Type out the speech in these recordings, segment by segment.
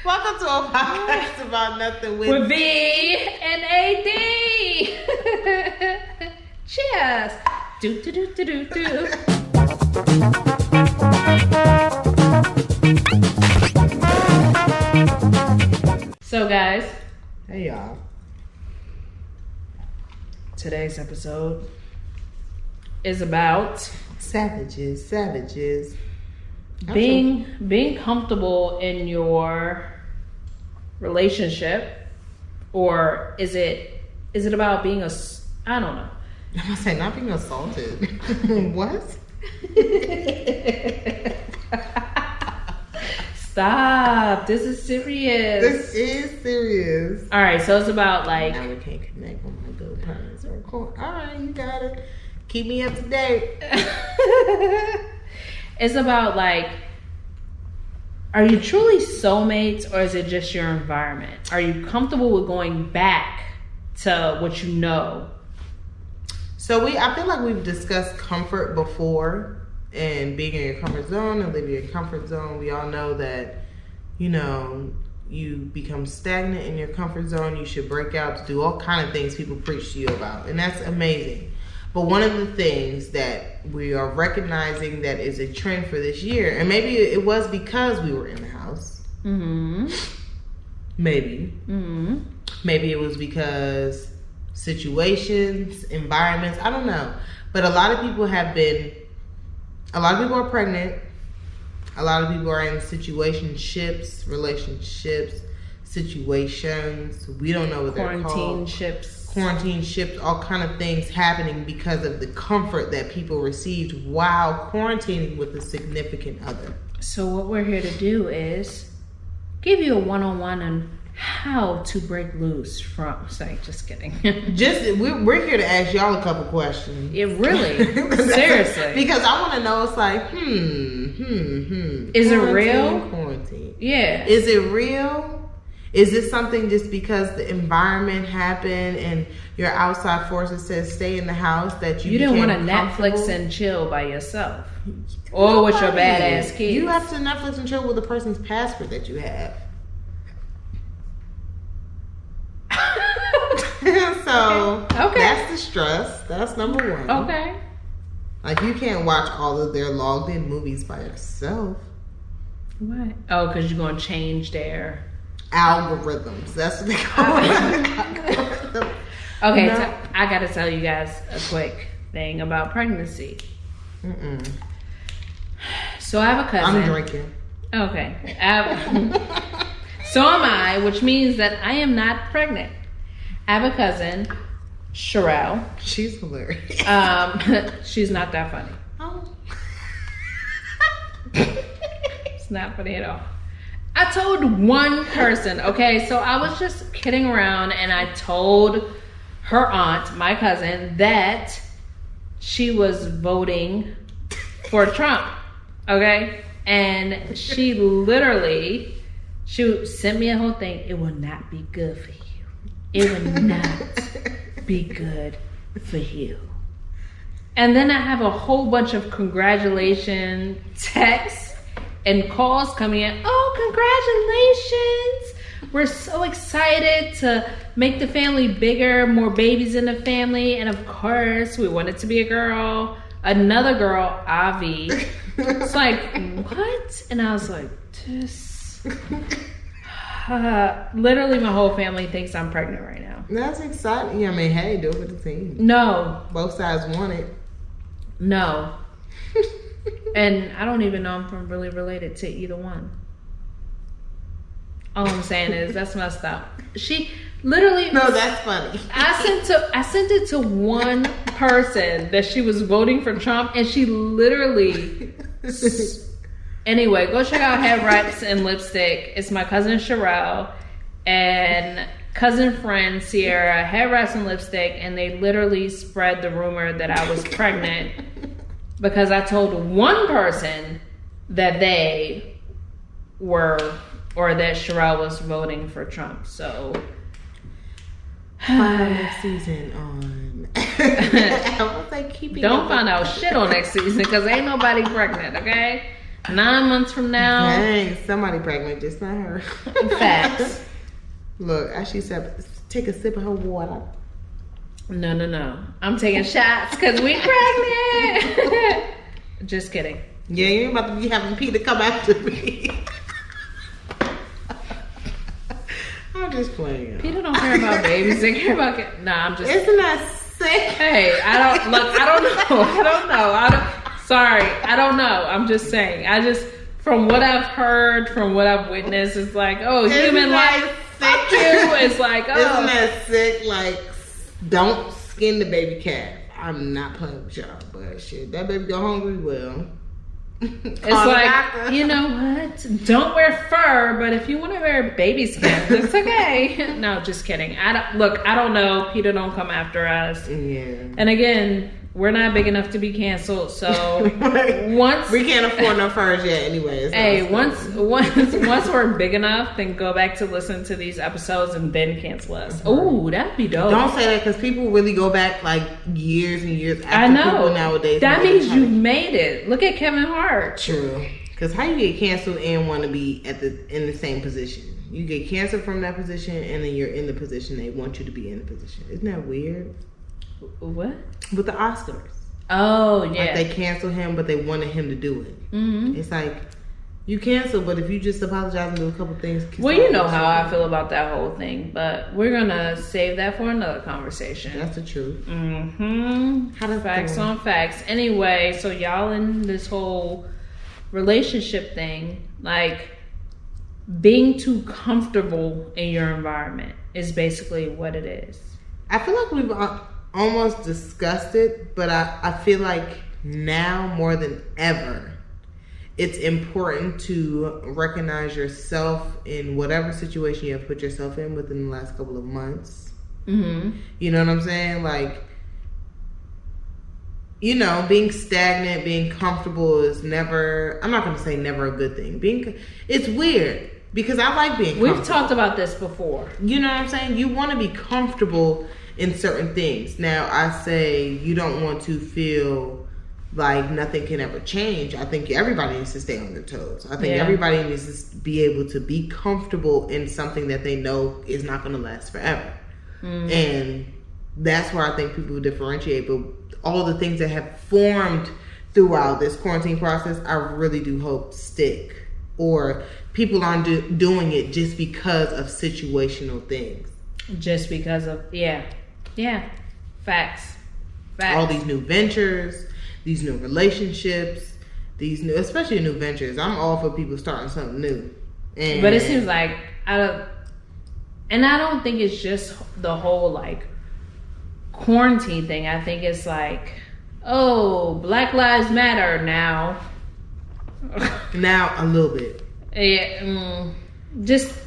Welcome to a podcast about nothing with V and AD. Cheers. Do do do do do do. So guys, Hey y'all. Today's episode is about Savages. being comfortable in your relationship, or is it about being I don't know. I'm gonna say not being assaulted. What? Stop. This is serious. This is serious. All right, so it's about like Now we can't connect on my good parents or record. All right, you got it. Keep me up to date. it's about like, are you truly soulmates, or is it just your environment? Are you comfortable with going back to what you know? So I feel like we've discussed comfort before and being in your comfort zone and living in your comfort zone. We all know that, you become stagnant in your comfort zone. You should break out to do all kind of things people preach to you about. And that's amazing. But one of the things that we are recognizing that is a trend for this year, and maybe it was because we were in the house. Mm-hmm. Maybe. Mm-hmm. Maybe it was because situations, environments, I don't know. But a lot of people are pregnant. A lot of people are in relationships, situations. We don't know what they're called. Quarantine ships, all kind of things happening because of the comfort that people received while quarantining with a significant other. So what we're here to do is give you a one-on-one on how to break loose from. Sorry, just kidding. We're here to ask y'all a couple questions. It really, seriously, because I want to know. It's like, Is it real? Quarantine. Yeah. Is it real? Is this something just because the environment happened and your outside forces says stay in the house that you didn't want to Netflix and chill by yourself, or with your badass kids? You have to Netflix and chill with the person's password that you have. So okay. That's the stress. That's number one. Okay. Like you can't watch all of their logged in movies by yourself. What? Oh, because you're gonna change their algorithms. That's what they call it. Okay, no. So I gotta tell you guys a quick thing about pregnancy. So I have a cousin. I'm drinking. Okay. So am I, which means that I am not pregnant. I have a cousin, Sherelle. She's hilarious. She's not that funny. Oh. It's not funny at all. I told one person, okay? So I was just kidding around and I told her aunt, my cousin, that she was voting for Trump, okay? And she sent me a whole thing. It will not be good for you. It will not be good for you. And then I have a whole bunch of congratulation texts and calls coming in. Oh, congratulations. We're so excited to make the family bigger, more babies in the family. And of course, we want it to be a girl. Another girl, Avi. It's like, what? And I was like, this... literally my whole family thinks I'm pregnant right now. That's exciting. I mean, hey, do it for the team. No. Both sides want it. No. And I don't even know if I'm really related to either one. All I'm saying is that's messed up. She literally... No, that's funny. I sent it to one person that she was voting for Trump, and she literally... Anyway, go check out Hair Wraps and Lipstick. It's my cousin Sherelle and cousin friend Sierra, Hair Wraps and Lipstick, and they literally spread the rumor that I was pregnant because I told one person that they were, or that Sherelle was voting for Trump. So next season on. I was like, don't find out shit on next season because ain't nobody pregnant, okay? 9 months from now. Dang, somebody pregnant, just not her. Facts. Look, as she said, take a sip of her water. No. I'm taking shots because we pregnant. Just kidding. Yeah, you ain't about to be having Peter come after me. I'm just playing. Peter don't care about babies. They care about I'm just. Isn't that sick? Hey, I don't know. Sorry, I don't know. I'm just saying. From what I've heard, from what I've witnessed, it's like, oh, human life. Fuck you. It's like, oh. Isn't that sick? Like, don't skin the baby calf. I'm not playing with y'all, but shit, that baby go hungry, well. It's like, you know what? Don't wear fur, but if you want to wear baby skin, it's okay. No, just kidding. I don't know. Peter don't come after us. Yeah. And again, we're not big enough to be canceled, so once we can't afford no furs yet, anyways. Hey, once we're big enough, then go back to listen to these episodes and then cancel us. Oh, that'd be dope. Don't say that because people really go back like years and years after I know. people nowadays. That means you've made it. Look at Kevin Hart. True. Because how you get canceled and want to be in the same position? You get canceled from that position and then you're in the position they want you to be in the position. Isn't that weird? What? With the Oscars. Oh, yeah. Like they canceled him, but they wanted him to do it. Mm-hmm. It's like, you cancel, but if you just apologize and do a couple things. Well, you know how I feel about that whole thing, but we're going to save that for another conversation. That's the truth. Mm-hmm. Facts on facts. Anyway, so y'all in this whole relationship thing, like being too comfortable in your environment is basically what it is. I feel like we've almost discussed it, but I feel like now more than ever, it's important to recognize yourself in whatever situation you have put yourself in within the last couple of months. Mm-hmm. You know what I'm saying? Like, you know, being stagnant, being comfortable is never, I'm not going to say never a good thing. It's weird because I like being comfortable. We've talked about this before. You know what I'm saying? You want to be comfortable in certain things. Now, I say you don't want to feel like nothing can ever change. I think everybody needs to stay on their toes. I think everybody needs to be able to be comfortable in something that they know is not going to last forever. Mm-hmm. And that's where I think people differentiate. But all the things that have formed throughout this quarantine process, I really do hope stick. Or people aren't doing it just because of situational things. Just because of, yeah, facts. All these new ventures, these new relationships, especially new ventures. I'm all for people starting something new. But it seems like I don't think it's just the whole like quarantine thing. I think it's like, oh, Black Lives Matter now. Now a little bit. Yeah. And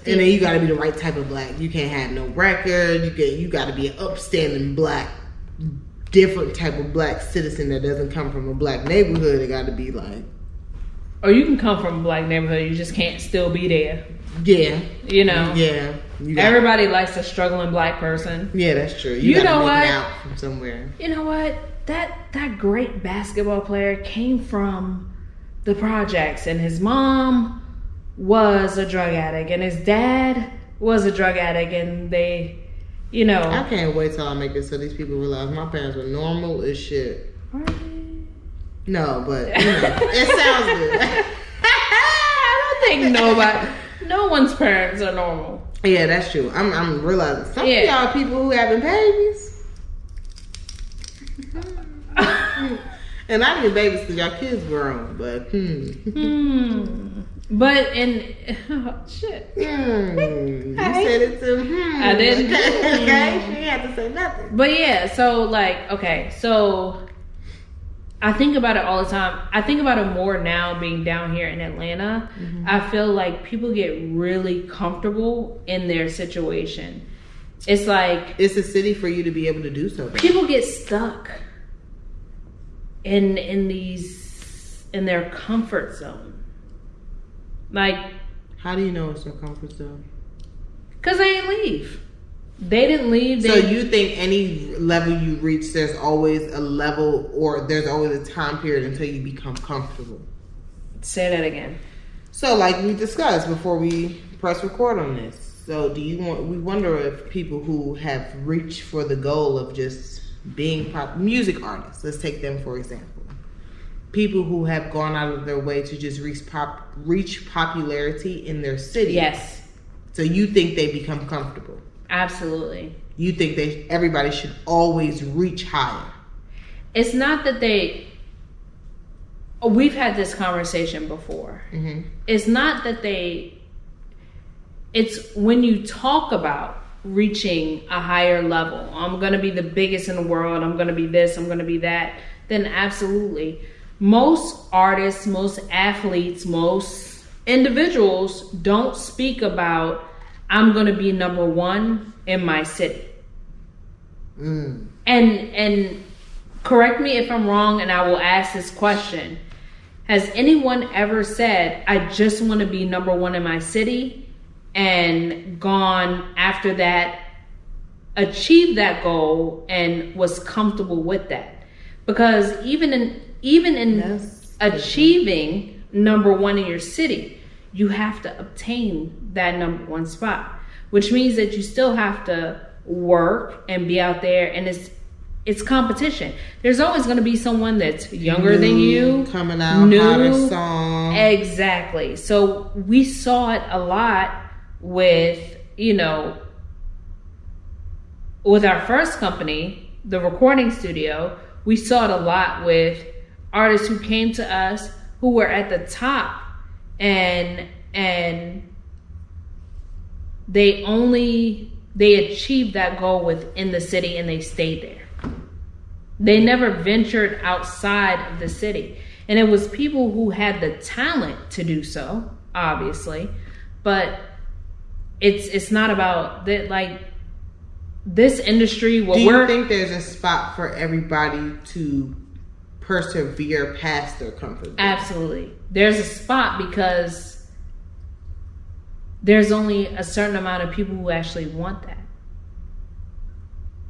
then you got to be the right type of black. You can't have no record. You got to be an upstanding black, different type of black citizen that doesn't come from a black neighborhood. It got to be like, or you can come from a black neighborhood. You just can't still be there. Yeah. You know. Yeah. Everybody likes a struggling black person. Yeah, that's true. You know what? Out from somewhere. You know what? That great basketball player came from the projects, and his mom was a drug addict, and his dad was a drug addict, and they, you know. I can't wait till I make this so these people realize my parents were normal as shit. No, but you know, it sounds good. I don't think no one's parents are normal. Yeah, that's true. I'm realizing some of y'all people who having babies. And I didn't babies because y'all kids grown, but But shit. You said it too. I didn't. Okay, she had to say nothing. But yeah, so like, okay, so I think about it all the time. I think about it more now being down here in Atlanta. Mm-hmm. I feel like people get really comfortable in their situation. It's like it's a city for you to be able to do so. People get stuck in their comfort zone. Like, how do you know it's their comfort zone? Because they didn't leave. They didn't leave. So you think any level you reach, there's always a level or there's always a time period until you become comfortable? Say that again. So, like we discussed before we press record on this. So, we wonder if people who have reached for the goal of just being music artists, let's take them for example. People who have gone out of their way to just reach popularity in their city. Yes. So you think they become comfortable? Absolutely. You think everybody should always reach higher? It's not that we've had this conversation before. Mm-hmm. It's not that it's when you talk about reaching a higher level. I'm going to be the biggest in the world. I'm going to be this. I'm going to be that. Then absolutely. Most artists, most athletes, most individuals don't speak about, I'm going to be number one in my city. And correct me if I'm wrong, and I will ask this question. Has anyone ever said, I just want to be number one in my city, and gone after that, achieved that goal, and was comfortable with that? Because even in achieving number one in your city, you have to obtain that number one spot, which means that you still have to work and be out there, and it's competition. There's always going to be someone that's younger than you, coming out, hotter song. Exactly. So we saw it a lot with, with our first company, the recording studio. We saw it a lot with artists who came to us who were at the top, and they achieved that goal within the city, and they stayed there. They never ventured outside of the city. And it was people who had the talent to do so, obviously, but it's not about that. Like, this industry, do you think there's a spot for everybody to persevere past their comfort zone? Absolutely. There's a spot, because there's only a certain amount of people who actually want that.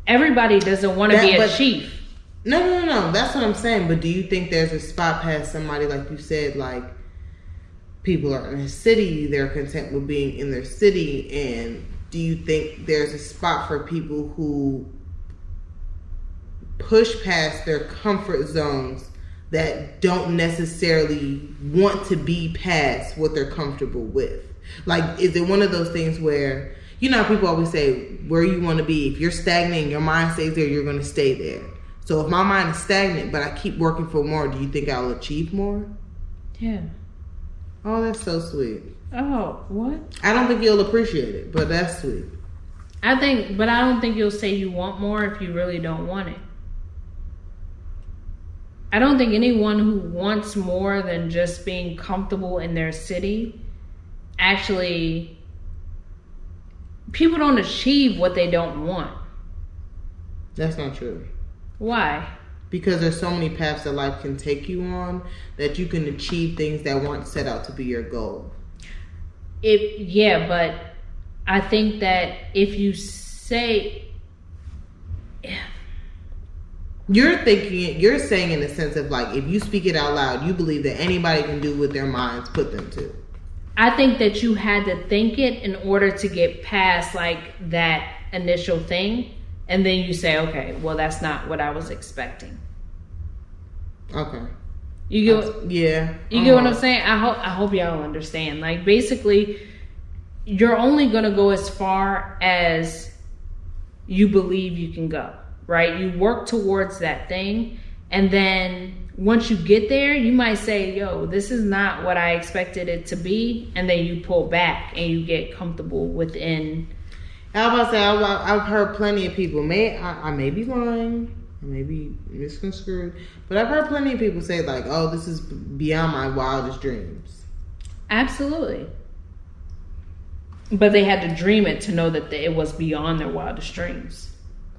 Everybody doesn't want to be a chief. No. That's what I'm saying. But do you think there's a spot past somebody, like you said, like people are in a city, they're content with being in their city, and do you think there's a spot for people who push past their comfort zones that don't necessarily want to be past what they're comfortable with? Like, is it one of those things where, people always say, where you want to be, if you're stagnant and your mind stays there, you're going to stay there. So if my mind is stagnant, but I keep working for more, do you think I'll achieve more? Yeah. Oh, that's so sweet. Oh, what? I don't think you'll appreciate it, but that's sweet. I don't think you'll say you want more if you really don't want it. I don't think anyone who wants more than just being comfortable in their city, actually, people don't achieve what they don't want. That's not true. Why? Because there's so many paths that life can take you on that you can achieve things that weren't set out to be your goal. But I think that if you say, you're saying in the sense of, like, if you speak it out loud, you believe that anybody can do what their minds put them to. I think that you had to think it in order to get past, like, that initial thing. And then you say, okay, well, that's not what I was expecting. Okay. You get, yeah. You get what I'm saying? I hope y'all understand. Like, basically, you're only going to go as far as you believe you can go, right? You work towards that thing. And then once you get there, you might say, yo, this is not what I expected it to be. And then you pull back and you get comfortable within. I was about to say, I've heard plenty of people, I may be lying, I may be misconstrued, but I've heard plenty of people say, like, oh, this is beyond my wildest dreams. Absolutely. But they had to dream it to know that it was beyond their wildest dreams.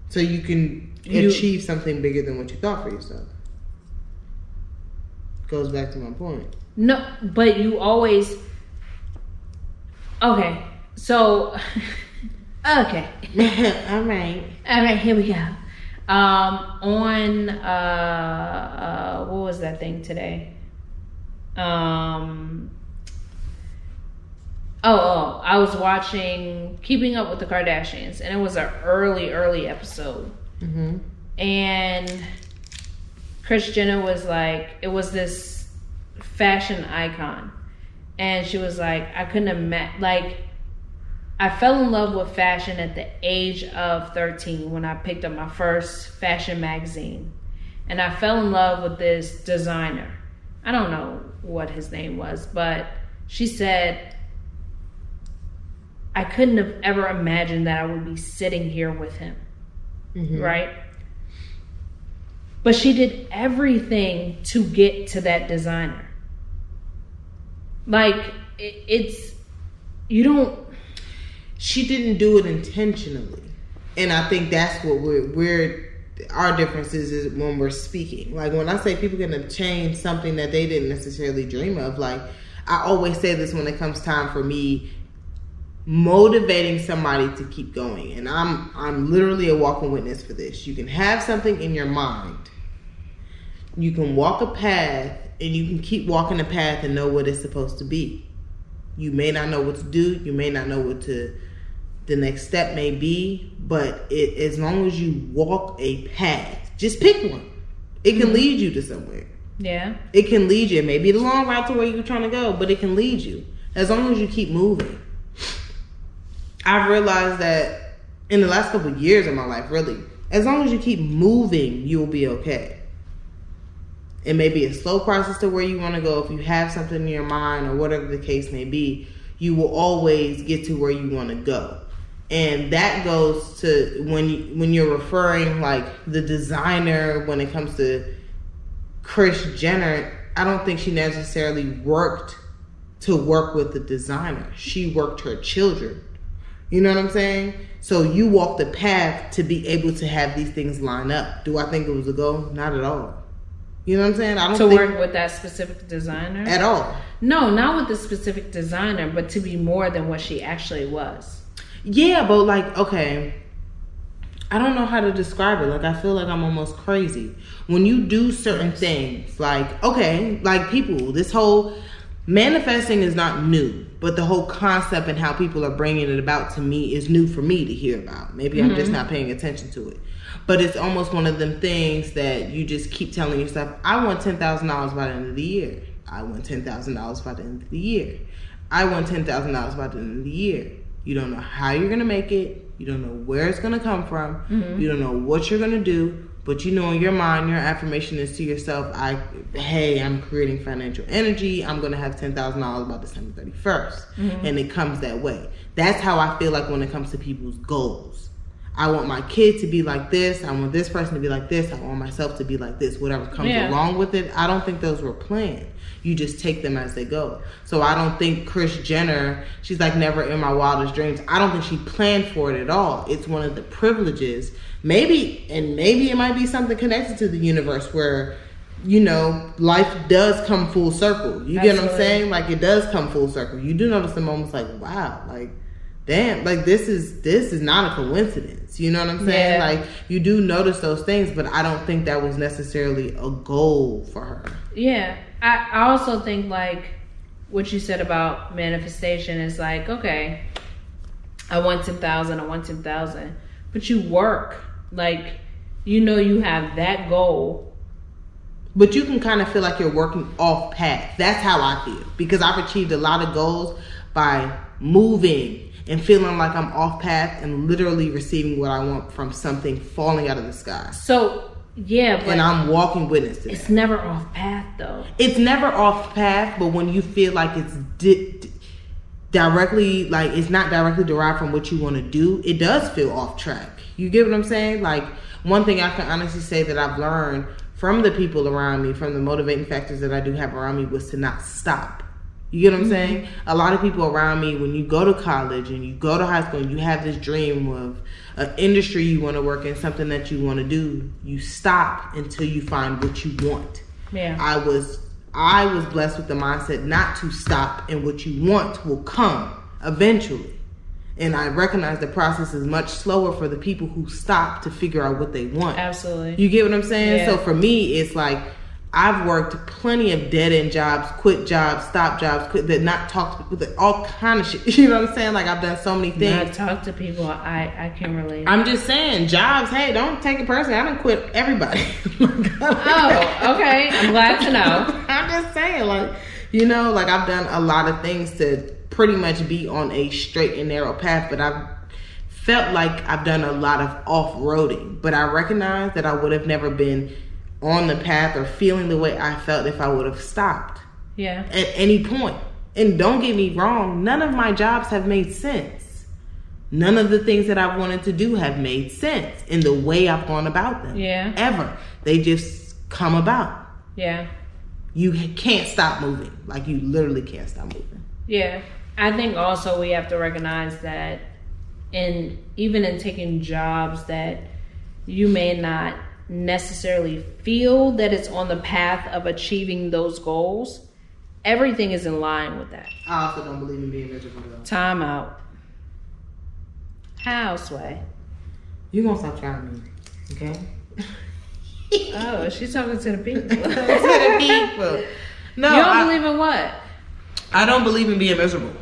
So you can achieve something bigger than what you thought for yourself. Goes back to my point. No, but you always... Okay, so... Okay. All right, here we go. On what was that thing today? I was watching Keeping Up with the Kardashians, and it was an early episode. Mm-hmm. And Kris Jenner was like, it was this fashion icon, and she was like, I couldn't imagine, like, I fell in love with fashion at the age of 13 when I picked up my first fashion magazine, and I fell in love with this designer. I don't know what his name was, but she said, I couldn't have ever imagined that I would be sitting here with him. Mm-hmm. Right? But she did everything to get to that designer. Like, She didn't do it intentionally. And I think that's what our difference is when we're speaking. Like, when I say people can obtain something that they didn't necessarily dream of, like, I always say this when it comes time for me motivating somebody to keep going. And I'm literally a walking witness for this. You can have something in your mind. You can walk a path, and you can keep walking the path and know what it's supposed to be. You may not know what to do. You may not know what the next step may be. But as long as you walk a path, just pick one. It can lead you to somewhere. Yeah. It can lead you. It may be the long route to where you're trying to go, but it can lead you. As long as you keep moving. I've realized that in the last couple of years of my life, really, as long as you keep moving, you'll be okay. It may be a slow process to where you want to go. If you have something in your mind or whatever the case may be, you will always get to where you want to go. And that goes to when you're referring, like, the designer, when it comes to Kris Jenner, I don't think she necessarily worked to work with the designer. She worked her children. You know what I'm saying? So you walk the path to be able to have these things line up. Do I think it was a goal? Not at all. You know what I'm saying? I don't think work with that specific designer? At all. No, not with the specific designer, but to be more than what she actually was. Yeah, but, like, okay, I don't know how to describe it. Like, I feel like I'm almost crazy. When you do certain things, like, okay, like, people, this whole manifesting is not new, but the whole concept and how people are bringing it about to me is new for me to hear about. Maybe I'm just not paying attention to it. But it's almost one of them things that you just keep telling yourself, I want $10,000 by the end of the year. I want $10,000 by the end of the year. I want $10,000 by the end of the year. You don't know how you're going to make it. You don't know where it's going to come from. Mm-hmm. You don't know what you're going to do. But you know, in your mind, your affirmation is to yourself, I'm creating financial energy. I'm going to have $10,000 by December 31st. Mm-hmm. And it comes that way. That's how I feel like when it comes to people's goals. I want my kid to be like this. I want this person to be like this. I want myself to be like this. Whatever comes along with it. I don't think those were planned. You just take them as they go. So I don't think Kris Jenner, she's like never in my wildest dreams. I don't think she planned for it at all. It's one of the privileges. Maybe it might be something connected to the universe where, you know, life does come full circle. You get what I'm saying? Like, it does come full circle. You do notice the moments like, wow, like, damn, like, this is not a coincidence. You know what I'm saying? Yeah. Like, you do notice those things, but I don't think that was necessarily a goal for her. Yeah. I also think, like, what you said about manifestation is like, okay, I want 10,000, I want 10,000. But you work. Like, you know you have that goal. But you can kind of feel like you're working off path. That's how I feel. Because I've achieved a lot of goals by moving and feeling like I'm off path and literally receiving what I want from something falling out of the sky. So, yeah, but and I'm walking witness to it's that. Never off path, though. It's never off path, but when you feel like it's directly, like, it's not directly derived from what you want to do, it does feel off track. You get what I'm saying? Like, one thing I can honestly say that I've learned from the people around me, from the motivating factors that I do have around me, was to not stop. You get what I'm saying? A lot of people around me, when you go to college and you go to high school and you have this dream of an industry you want to work in, something that you want to do, you stop until you find what you want. Yeah. I was blessed with the mindset not to stop, and what you want will come eventually. And I recognize the process is much slower for the people who stop to figure out what they want. Absolutely. You get what I'm saying? Yeah. So for me, it's like, I've worked plenty of dead-end jobs, quit jobs, stop jobs, that not talk to people, all kind of shit. You know what I'm saying? Like, I've done so many things. Not talk to people. I can relate. I'm just saying, jobs, hey, don't take it personally. I done quit everybody. Oh, okay. I'm glad to know. I'm just saying, like, you know, like, I've done a lot of things to pretty much be on a straight and narrow path, but I've felt like I've done a lot of off-roading. But I recognize that I would have never been on the path or feeling the way I felt if I would have stopped. Yeah. At any point. And don't get me wrong, none of my jobs have made sense. None of the things that I've wanted to do have made sense in the way I've gone about them. Yeah. Ever. They just come about. Yeah. You can't stop moving. Like, you literally can't stop moving. Yeah. I think also we have to recognize that even in taking jobs that you may not necessarily feel that it's on the path of achieving those goals, everything is in line with that. I also don't believe in being miserable though. Time out. How, Sway? You're gonna stop trying me, okay? Oh, she's talking to the people. To the people. No, you don't believe in what? I don't believe in being miserable.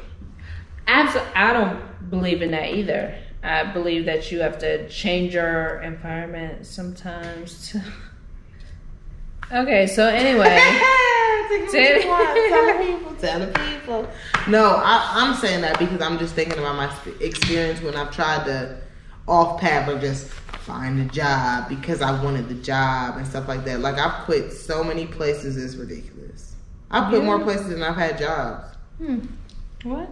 I don't believe in that either. I believe that you have to change your environment sometimes. Okay, so anyway. Tell the people. No, I'm saying that because I'm just thinking about my experience when I've tried to off path or just find a job because I wanted the job and stuff like that. Like, I've quit so many places, it's ridiculous. I've quit more places than I've had jobs. What?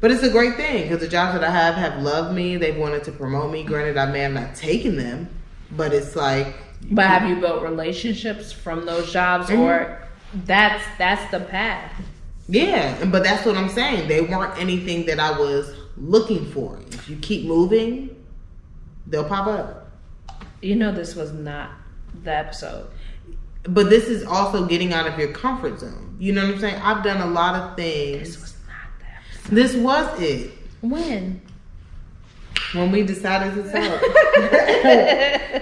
But it's a great thing because the jobs that I have loved me. They've wanted to promote me. Granted, I may have not taken them, but it's like. But have you built relationships from those jobs, or that's the path? Yeah, but that's what I'm saying. They weren't anything that I was looking for. If you keep moving, they'll pop up. You know, this was not the episode. But this is also getting out of your comfort zone. You know what I'm saying? I've done a lot of things. This was not the episode. This was it. When we decided to talk.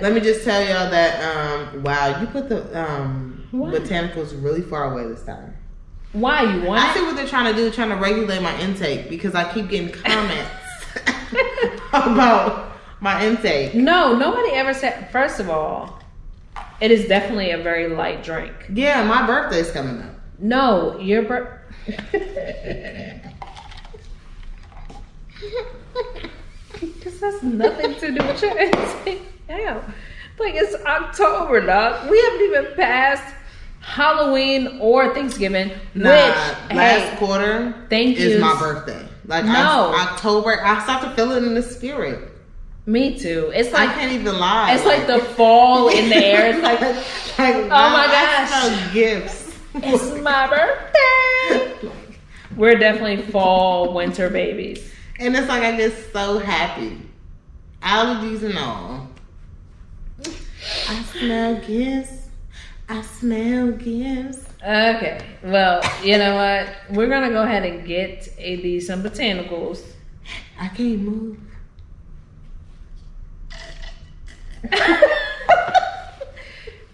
Let me just tell y'all that, wow, you put the botanicals really far away this time. Why? You want I see what they're trying to do, trying to regulate my intake because I keep getting comments about my intake. No, nobody ever said, first of all, it is definitely a very light drink. Yeah, my birthday's coming up. No, your this has nothing to do with your intake. Damn. Like, it's October, dog. We haven't even passed Halloween or Thanksgiving. Last quarter is my birthday. Like, October, I start to feel it in the spirit. Me too. It's like, I can't even lie. It's like the fall in the air. It's like oh my gosh. I smell gifts. It's my birthday. We're definitely fall, winter babies. And it's like I get so happy. Allergies and all. I smell gifts. I smell gifts. Okay. Well, you know what? We're going to go ahead and get some botanicals. I can't move.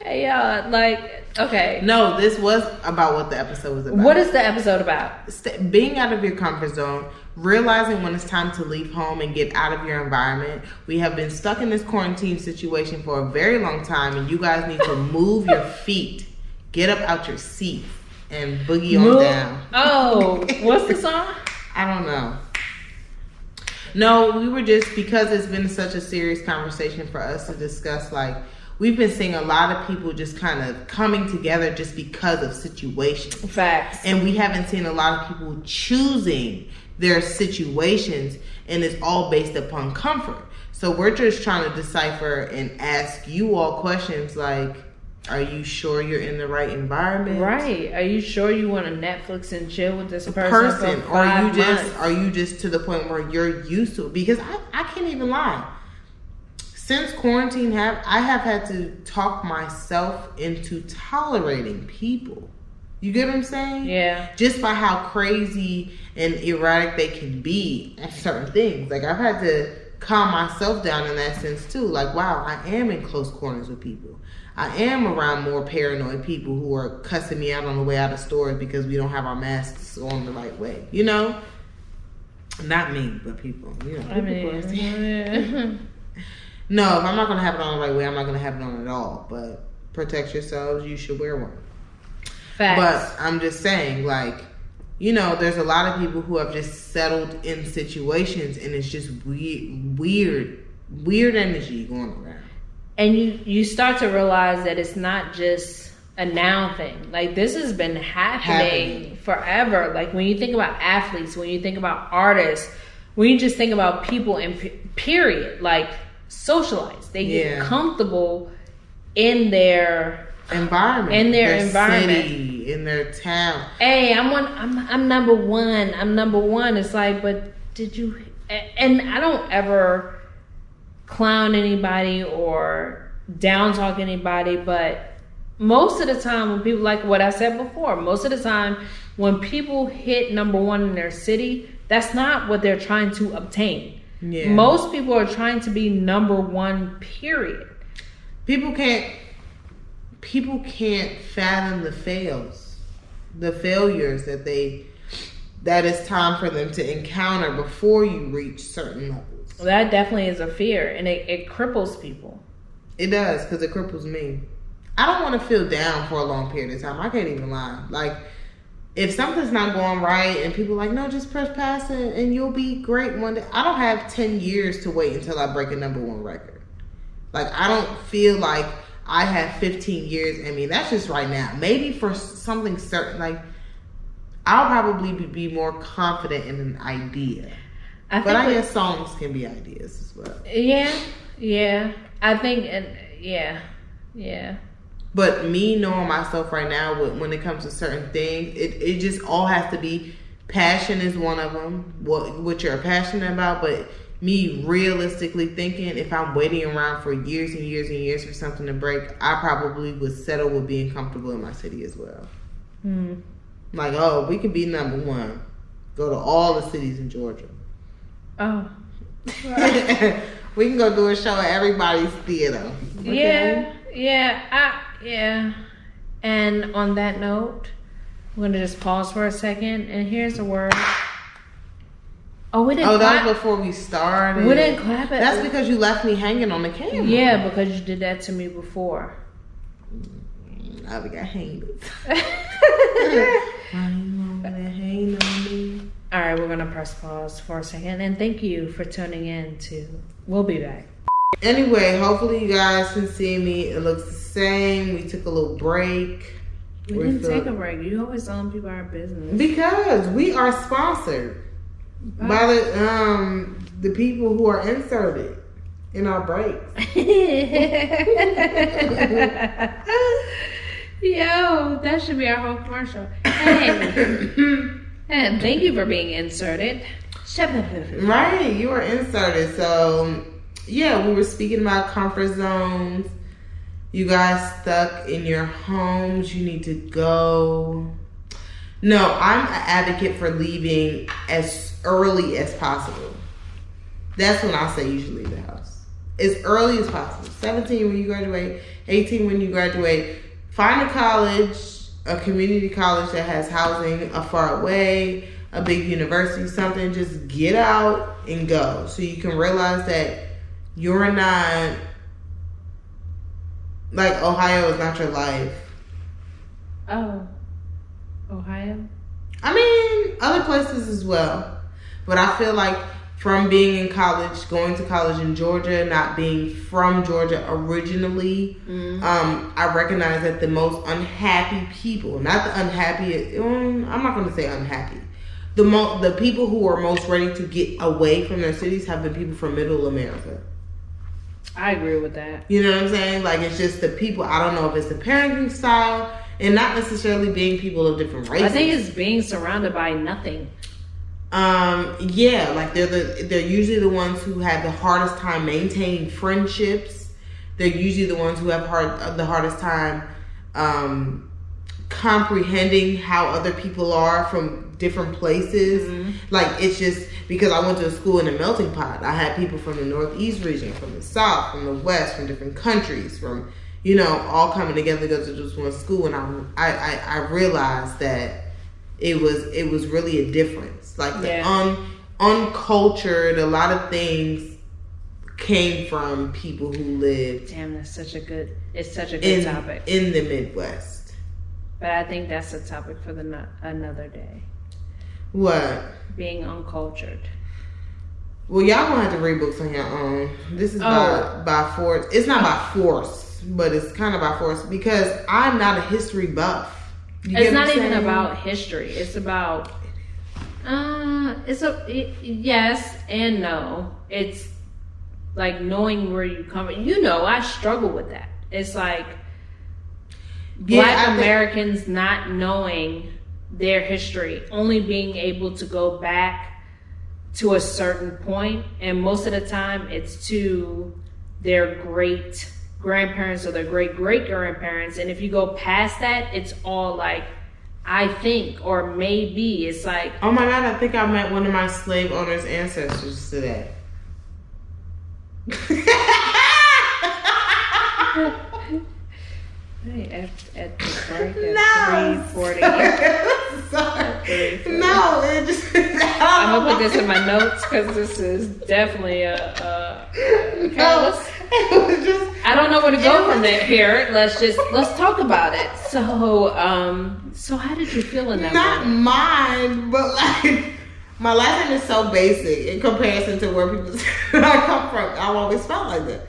Hey, y'all. Like, okay. No, this was about what the episode was about. What is the episode about? Being out of your comfort zone, realizing when it's time to leave home and get out of your environment. We have been stuck in this quarantine situation for a very long time, and you guys need to move your feet, get up out your seat, and boogie on down. Oh, what's the song? I don't know. No, we were just, because it's been such a serious conversation for us to discuss, like, we've been seeing a lot of people just kind of coming together just because of situations. Facts. And we haven't seen a lot of people choosing their situations, and it's all based upon comfort. So we're just trying to decipher and ask you all questions like, are you sure you're in the right environment? Right. Are you sure you want to Netflix and chill with this person for or are 5 months? you just to the point where you're used to it? Because I can't even lie. Since quarantine, I have had to talk myself into tolerating people. You get what I'm saying? Yeah. Just by how crazy and erratic they can be at certain things. Like, I've had to calm myself down in that sense too. Like, wow, I am in close corners with people. I am around more paranoid people who are cussing me out on the way out of stores because we don't have our masks on the right way. You know? Not me, but people. You know, no, if I'm not going to have it on the right way, I'm not going to have it on at all. But protect yourselves. You should wear one. Facts. But I'm just saying, like, you know, there's a lot of people who have just settled in situations, and it's just weird energy going around. And you start to realize that it's not just a now thing. Like, this has been happening forever. Like, when you think about athletes, when you think about artists, when you just think about people in period, like, socialize. They get comfortable in their environment, in their environment, city, in their town. Hey, I'm number one. I'm number one. It's like, but did you? And I don't ever clown anybody or down talk anybody, but most of the time when people, like what I said before, most of the time when people hit number one in their city, that's not what they're trying to obtain. Yeah. Most people are trying to be number one, period. People can't fathom the failures that it's time for them to encounter before you reach certain levels. Well, that definitely is a fear, and it cripples people. It does, because it cripples me. I don't want to feel down for a long period of time. I can't even lie. Like, if something's not going right and people are like, no, just press past it and you'll be great one day. I don't have 10 years to wait until I break a number one record. Like, I don't feel like I have 15 years in me. That's just right now. Maybe for something certain, like, I'll probably be more confident in an idea. I guess songs can be ideas as well. Yeah. I think, yeah. But me knowing myself right now, when it comes to certain things, it just all has to be, passion is one of them, what you're passionate about. But me realistically thinking, if I'm waiting around for years and years and years for something to break, I probably would settle with being comfortable in my city as well. Like, oh, we can be number one. Go to all the cities in Georgia. Oh. We can go do a show at everybody's theater. Okay? Yeah. And on that note, we're going to just pause for a second. And here's a word. Oh, we didn't clap. That was before we started. We didn't clap it. That's because you left me hanging on the camera. Yeah, because you did that to me before. I got hanged. Why you want to hang on me? All right, we're going to press pause for a second. And thank you for tuning in to... We'll be back. Anyway, hopefully you guys can see me. It looks the same. We took a little break. We didn't take a break. You always telling people our business. Because we are sponsored by the people who are inserted in our breaks. Yo, that should be our whole commercial. Hey. And thank you for being inserted. Right, you were inserted. So, yeah, we were speaking about comfort zones. You guys stuck in your homes. You need to go. No, I'm an advocate for leaving as early as possible. That's when I say you should leave the house. As early as possible. 17 when you graduate, 18 when you graduate. Find a college, a community college that has housing far away, a big university, something. Just get out and go so you can realize that you're not, like, Ohio is not your life. Oh, Ohio? I mean, other places as well. But I feel like from being in college, going to college in Georgia, not being from Georgia originally, I recognize that the most unhappy people, not the unhappy, I'm not going to say unhappy. The people who are most ready to get away from their cities have been people from middle America. I agree with that. You know what I'm saying? Like, it's just the people, I don't know if it's the parenting style, and not necessarily being people of different races. I think it's being surrounded by nothing. Yeah, like they're usually the ones who have the hardest time maintaining friendships. They're usually the ones who have the hardest time comprehending how other people are from different places. Like, it's just because I went to a school in a melting pot. I had people from the Northeast region, from the South, from the West, from different countries, from, you know, all coming together to go to just one school. And I realized that it was really a difference. Like, the uncultured, a lot of things came from people who lived. Damn, it's such a good topic in the Midwest. But I think that's a topic for another day. What? Being uncultured. Well, y'all gonna have to read books on your own. This is by force. It's not by force, but it's kind of by force because I'm not a history buff. It's not even about history. It's about yes and no. It's like knowing where you come from. You know, I struggle with that. It's like Black Americans not knowing their history, only being able to go back to a certain point, and most of the time it's to their great grandparents or their great great grandparents, and if you go past that, it's all like I think or maybe. It's like, oh my God, I think I met one of my slave owners' ancestors today. Hey, at the break at No. 3:40. Sorry. No, it just. I'm gonna put this in my notes because this is definitely okay, No, it was just. I don't know where to go from here. Let's talk about it. So how did you feel in that Not moment? mine, but like my last name is so basic in comparison to where people I come from. I've always felt like that.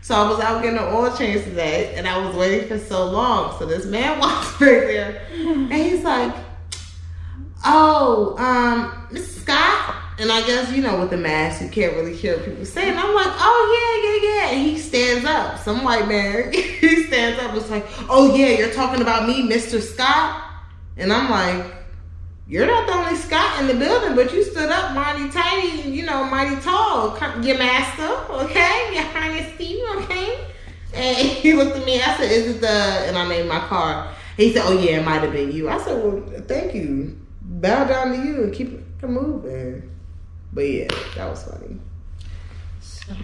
So I was out getting an oil change today, and I was waiting for so long. So this man walks back there, and he's like, "Oh, Mrs. Scott," and I guess, you know, with the mask, you can't really hear what people say. And I'm like, "Oh yeah." And he stands up. Some white man, he stands up. It's like, "Oh yeah, you're talking about me, Mr. Scott," and I'm like, "You're not the only Scott in the building, but you stood up mighty tiny, you know, mighty tall. Your master, okay? Your Highness, okay?" And he looked at me. I said, "Is it the?" And I named my car. He said, "Oh yeah, it might have been you." I said, "Well, thank you. Bow down to you and keep it moving." But yeah, that was funny. So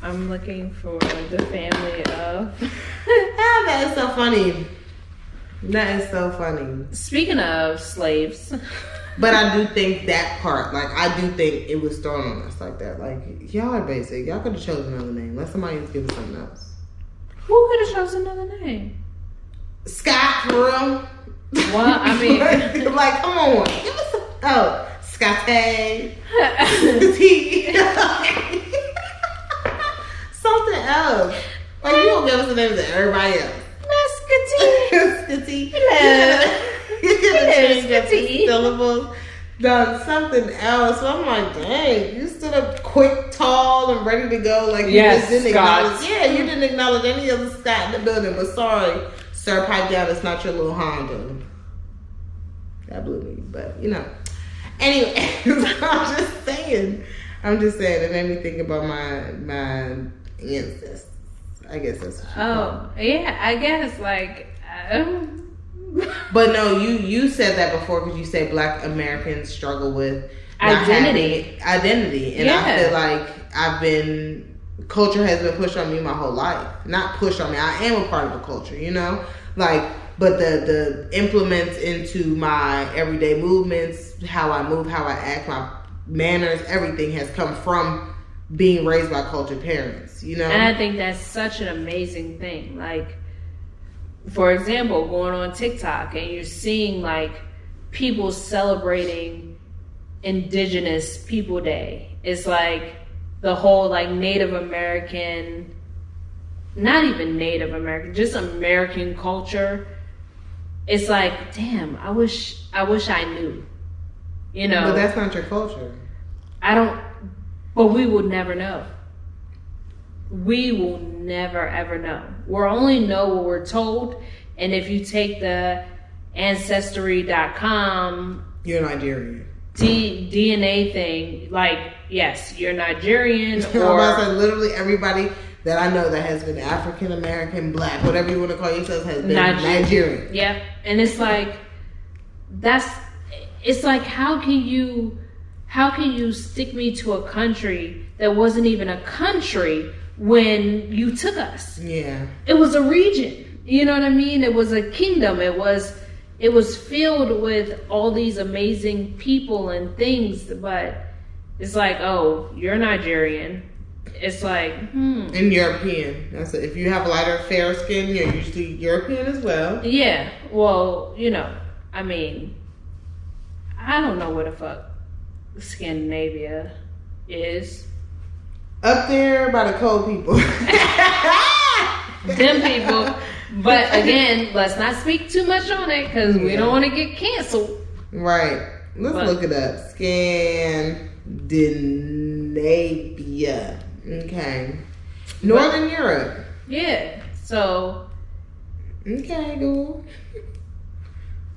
I'm looking for the family of. That is so funny. That is so funny. Speaking of slaves. But I do think that part, like, I do think it was thrown on us like that. Like, y'all are basic. Y'all could have chosen another name. Let somebody else give us something else. Who could have chosen another name? Scott, for real? Well, I mean. Like, come on. Give us Scotty. Something else. Like, you don't give us the names of everybody else. Scotty. You could have changed up the syllables, done something else. So I'm like, dang, you stood up quick, tall, and ready to go. Like, you just didn't acknowledge. Yeah, you didn't acknowledge any other Scott in the building. But sorry, sir, pipe down. It's not your little Honda. That blew me, but you know. Anyway, I'm just saying. It made me think about my ancestors. I guess that's what you call it. Yeah, I guess like. But no, you said that before because you said Black Americans struggle with identity, and I feel like culture has been pushed on me my whole life. Not pushed on me. I am a part of the culture, you know, like. But the implements into my everyday movements, how I move, how I act, my manners, everything has come from being raised by cultured parents, you know. And I think that's such an amazing thing. Like, for example, going on TikTok and you're seeing like people celebrating Indigenous People Day. It's like the whole like Native American, not even Native American, just American culture. It's like, damn, I wish I knew, you know. But that's not your culture. But we will never know. We will never, ever know. We'll only know what we're told. And if you take the Ancestry.com... You're Nigerian. DNA thing, like, yes, you're Nigerian. Or... I was like, literally everybody that I know that has been African American, Black, whatever you want to call yourself, has been Nigerian. Yep. And it's like, it's like, how can you stick me to a country that wasn't even a country when you took us? Yeah. It was a region. You know what I mean? It was a kingdom. It was filled with all these amazing people and things, but it's like, oh, you're Nigerian. It's like, And European. That's it. If you have lighter, fair skin, you're usually European as well. Yeah. Well, I mean, I don't know where the fuck Scandinavia is. Up there by the cold people. Them people. But again, let's not speak too much on it because we don't want to get canceled. Right. Let's look it up. Scandinavia. Okay. Northern Europe. Yeah. So. Okay, Google.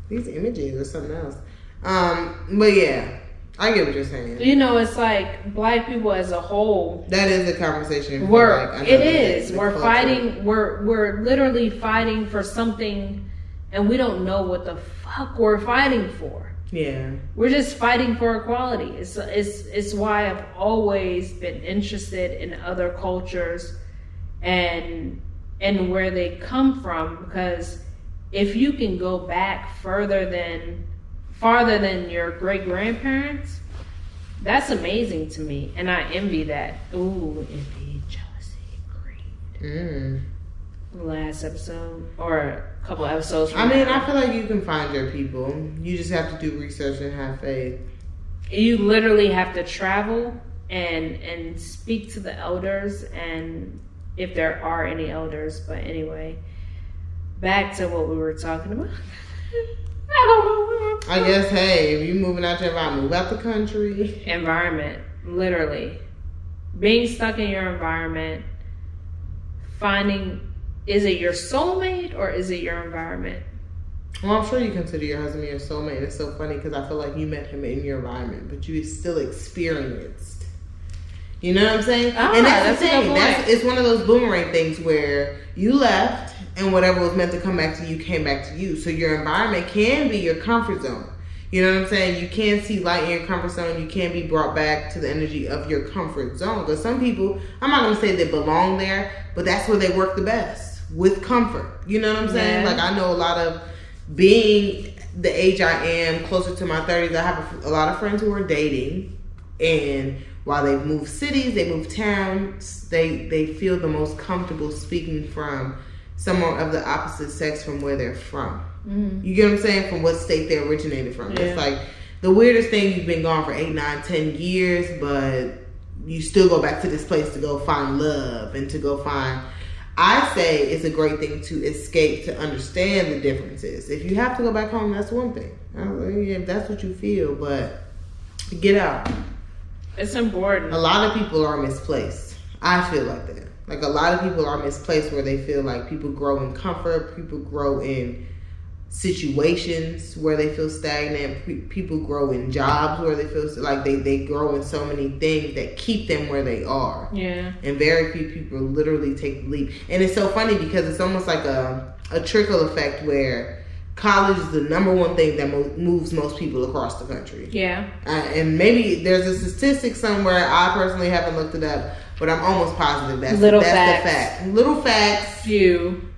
These images are something else. But yeah, I get what you're saying. It's like Black people as a whole. That is a conversation. We're fighting. We're literally fighting for something, and we don't know what the fuck we're fighting for. Yeah. We're just fighting for equality. It's why I've always been interested in other cultures and where they come from, because if you can go back farther than your great grandparents, that's amazing to me, and I envy that. Ooh, envy, jealousy, greed. Last episode or a couple episodes. I mean, I feel like you can find your people. You just have to do research and have faith. You literally have to travel and speak to the elders, and if there are any elders. But anyway, back to what we were talking about. I don't know. I guess, hey, if you moving out your environment, move out the country. Environment, literally. Being stuck in your environment, finding, is it your soulmate or is it your environment? Well, I'm sure you consider your husband your soulmate. It's so funny because I feel like you met him in your environment, but you still experienced. You know what I'm saying? And that's the thing. It's one of those boomerang things where you left, and whatever was meant to come back to you came back to you. So your environment can be your comfort zone. You know what I'm saying? You can see light in your comfort zone. You can be brought back to the energy of your comfort zone. Because some people, I'm not going to say they belong there, but that's where they work the best, with comfort. You know what I'm saying? Like, I know a lot of, being the age I am, closer to my 30s, I have a lot of friends who are dating, and while they've moved cities, they moved towns, they feel the most comfortable speaking from someone of the opposite sex from where they're from. You get what I'm saying? From what state they originated from. It's like the weirdest thing. You've been gone for 8, 9, 10 years, but you still go back to this place to go find love and to go find. I say it's a great thing to escape, to understand the differences. If you have to go back home, that's one thing. If that's what you feel, but get out. It's important. A lot of people are misplaced. I feel like that. Like, a lot of people are misplaced where they feel like people grow in comfort, people grow in situations where they feel stagnant, people grow in jobs where they feel like they grow in so many things that keep them where they are. Yeah. And very few people literally take the leap. And it's so funny because it's almost like a trickle effect where college is the number one thing that moves most people across the country. Yeah. And maybe there's a statistic somewhere, I personally haven't looked it up, but I'm almost positive that's the fact. Little facts. Few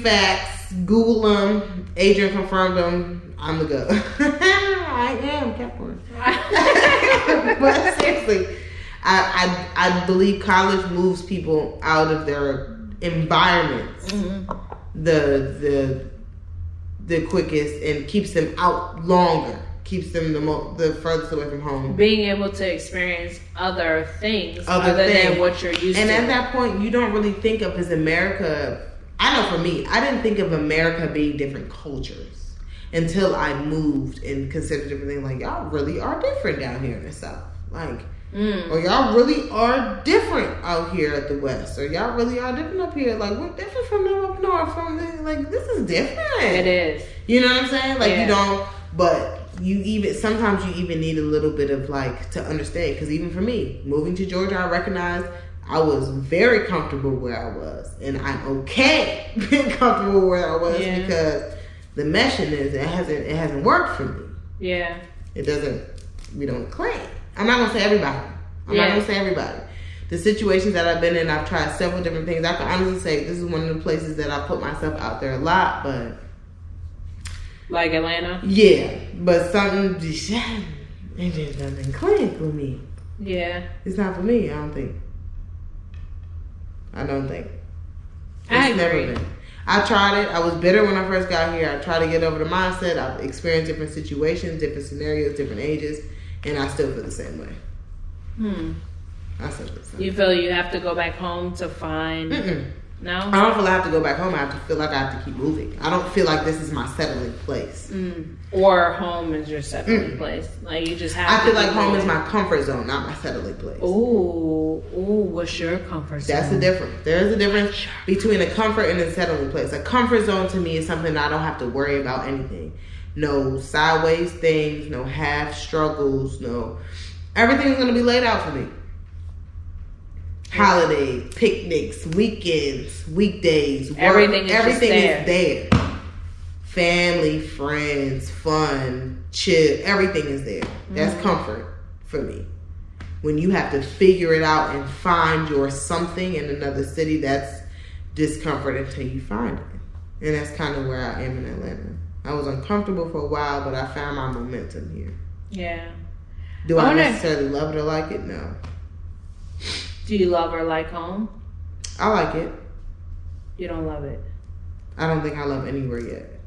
facts. Google them. Adrian confirmed them. I'm the go. I am Capricorn. But seriously, I believe college moves people out of their environments the quickest and keeps them out longer. Keeps them the furthest away from home. Being able to experience other things other than what you're used to. And at that point, you don't really think of as America. I know for me, I didn't think of America being different cultures until I moved and considered different things. Like, y'all really are different down here in the South. Like, or y'all really are different out here at the West. Or y'all really are different up here. Like, we're different from them up north. Like, this is different. It is. You know what I'm saying? Like, you don't, but sometimes you even need a little bit of, like, to understand. Because even for me, moving to Georgia, I recognized I was very comfortable where I was, and I'm okay being comfortable where I was because the meshing it hasn't worked for me. Yeah. It doesn't. We don't claim. I'm not gonna say everybody. I'm not gonna say everybody. The situations that I've been in, I've tried several different things. I can honestly say this is one of the places that I put myself out there a lot, but like Atlanta. Yeah, but something it just doesn't click with me. Yeah, it's not for me. I don't think. I agree. Never been. I tried it. I was bitter when I first got here. I tried to get over the mindset. I've experienced different situations, different scenarios, different ages, and I still feel the same way. I still feel the same. You feel you have to go back home to find? No? I don't feel like I have to go back home. I have to feel like I have to keep moving. I don't feel like this is my settling place. Or home is your settling place. Like you just have I feel like home is my comfort zone, not my settling place. Ooh, what's your comfort zone? That's the difference. There is a difference between a comfort and a settling place. A comfort zone to me is something I don't have to worry about anything. No sideways things, no half struggles, no. Everything's going to be laid out for me. Holidays, picnics, weekends, weekdays, work, everything is there. Family, friends, fun, chill, everything is there. That's comfort for me. When you have to figure it out and find your something in another city, that's discomfort until you find it. And that's kind of where I am in Atlanta. I was uncomfortable for a while, but I found my momentum here. Yeah. Do I necessarily love it or like it? No. Do you love or like home? I like it. You don't love it? I don't think I love anywhere yet.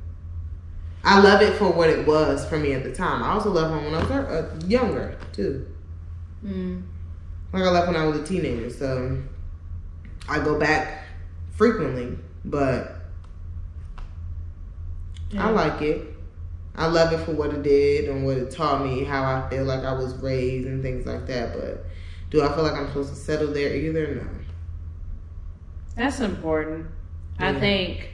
I love it for what it was for me at the time. I also love home when I was younger, too. Like I left when I was a teenager, so I go back frequently, but I like it. I love it for what it did and what it taught me, how I feel like I was raised and things like that, but do I feel like I'm supposed to settle there either? No. That's important. Yeah. I think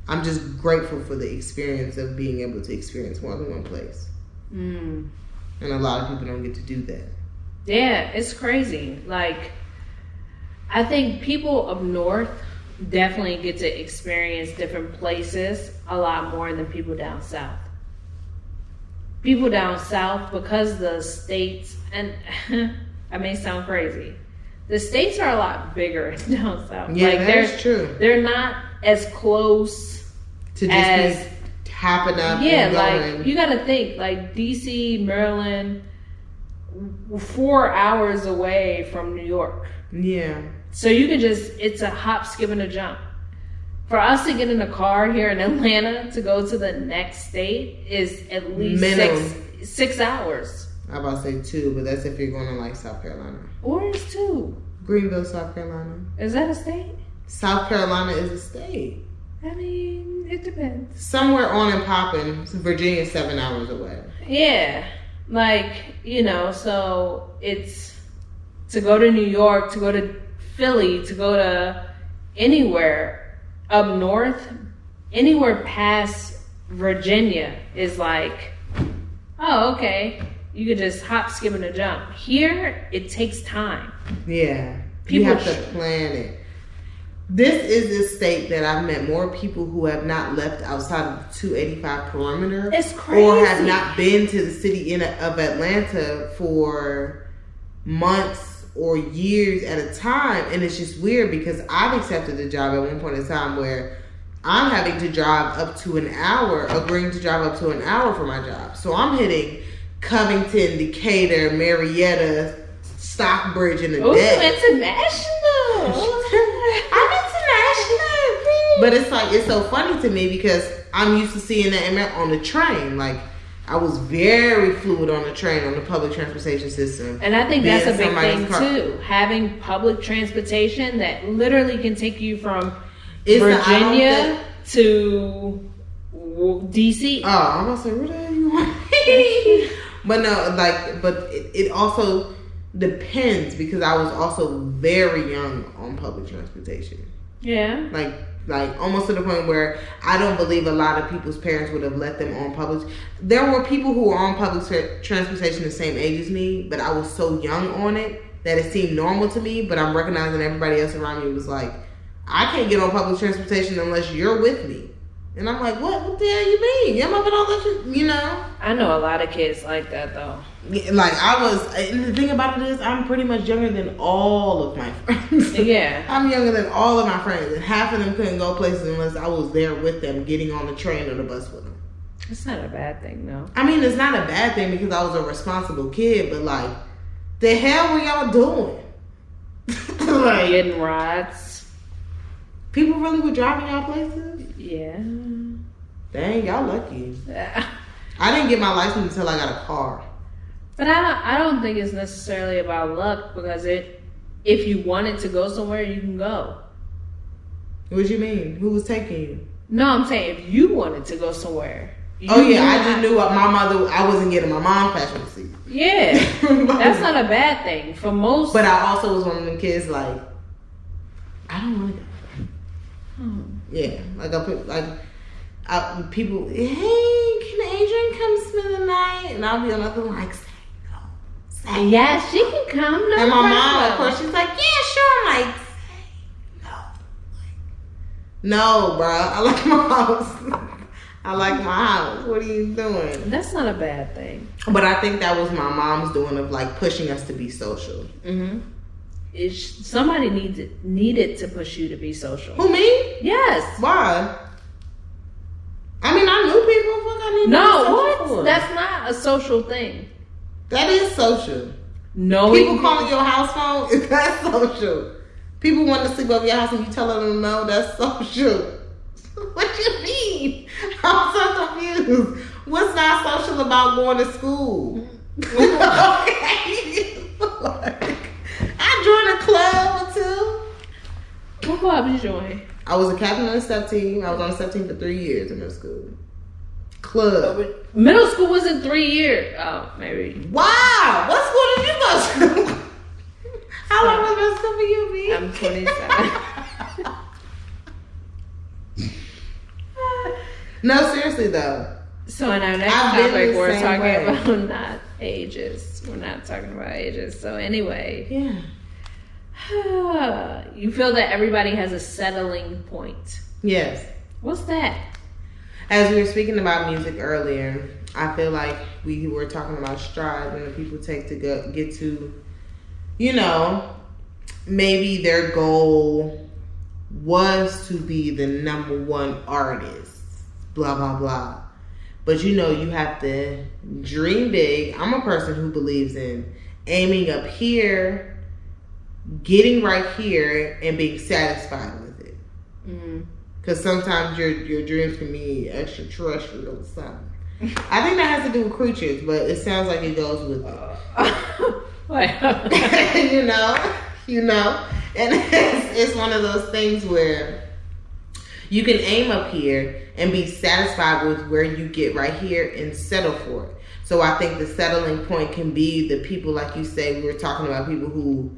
I'm just grateful for the experience of being able to experience more than one place. And a lot of people don't get to do that. Yeah, it's crazy. Like, I think people up north definitely get to experience different places a lot more than people down south. People down south, because the states, and I may sound crazy, the states are a lot bigger down south. Yeah, like that's true. They're not as close to just hopping up. Yeah, like you got to think, like DC, Maryland, 4 hours away from New York. Yeah. So you can it's a hop, skip, and a jump. For us to get in a car here in Atlanta to go to the next state is at least six hours. I'm about to say 2, but that's if you're going to like South Carolina. Where is 2? Greenville, South Carolina. Is that a state? South Carolina is a state. I mean, it depends. Somewhere on and popping, Virginia's 7 hours away. Yeah. Like, so it's to go to New York, to go to Philly, to go to anywhere up north, anywhere past Virginia is like, oh, okay. You could just hop, skip, and a jump. Here, it takes time. Yeah. You have to plan it. This is the state that I've met more people who have not left outside of the 285 perimeter. It's crazy. Or have not been to the city of Atlanta for months or years at a time. And it's just weird because I've accepted a job at one point in time where I'm having to drive up to an hour, agreeing to drive up to an hour for my job. So I'm hitting Covington, Decatur, Marietta, Stockbridge in a day. International. I'm international. But it's so funny to me because I'm used to seeing that on the train. Like, I was very fluid on the train, on the public transportation system. And I think that's a big thing too. Having public transportation that literally can take you from Virginia to DC. Oh, I'm gonna say, what the hell you want? But no, but it also depends because I was also very young on public transportation. Yeah. Like almost to the point where I don't believe a lot of people's parents would have let them on public. There were people who were on public transportation the same age as me, but I was so young on it that it seemed normal to me, but I'm recognizing everybody else around me was like, I can't get on public transportation unless you're with me. And I'm like, what the hell you mean? Your mother don't let you, you know? I know a lot of kids like that, though. Like, and the thing about it is, I'm pretty much younger than all of my friends. Yeah. I'm younger than all of my friends, and half of them couldn't go places unless I was there with them, getting on the train or the bus with them. It's not a bad thing, though. I mean, it's not a bad thing because I was a responsible kid, but like, the hell were y'all doing? Like, getting rides. People really were driving y'all places? Yeah. Dang, y'all lucky. Yeah. I didn't get my license until I got a car. But I don't think it's necessarily about luck, because if you wanted to go somewhere, you can go. What you mean? Who was taking you? No, I'm saying if you wanted to go somewhere. Oh yeah, I just knew my mother. I wasn't getting my mom passenger seat. Yeah, that's not a bad thing for most. But I also was one of them kids like, I don't want to go. Yeah, people. Hey, can Adrian come spend the night? And I'll be on other like, say no. Yeah, she can come. No and my problem. mom, of course, she's like, yeah, sure. I'm like, say no. No, bro. I like my house. I like my house. What are you doing? That's not a bad thing. But I think that was my mom's doing of like pushing us to be social. Mm-hmm. Somebody needed to push you to be social. Who, me? Yes. Why? I mean, I knew people. Fuck, I need no, what? For. That's not a social thing. That is social. No. People calling your house phone, that's social. People want to sleep over your house and you telling them no, that's social. What you mean? I'm so confused. What's not social about going to school? Okay. I joined a club or two. What club did you join? I was a captain on the step team. I was on the step team for 3 years in middle school. Club. Middle school wasn't 3 years. Oh, maybe. Wow. What school did you go to? How long was middle school for you, B? I'm 27. No, seriously though. So in our next topic, we're talking about not ages. We're not talking about ages. So anyway. Yeah. You feel that everybody has a settling point. Yes. What's that? As we were speaking about music earlier, I feel like we were talking about strides and the people take to get to, you know, maybe their goal was to be the number one artist, blah, blah, blah. But you know, you have to dream big. I'm a person who believes in aiming up here, getting right here, and being satisfied with it. Because sometimes your dreams can be extraterrestrial or something. I think that has to do with creatures, but it sounds like it goes with it. you know, and it's one of those things where you can aim up here and be satisfied with where you get right here and settle for it. So I think the settling point can be the people, like you say, we were talking about people who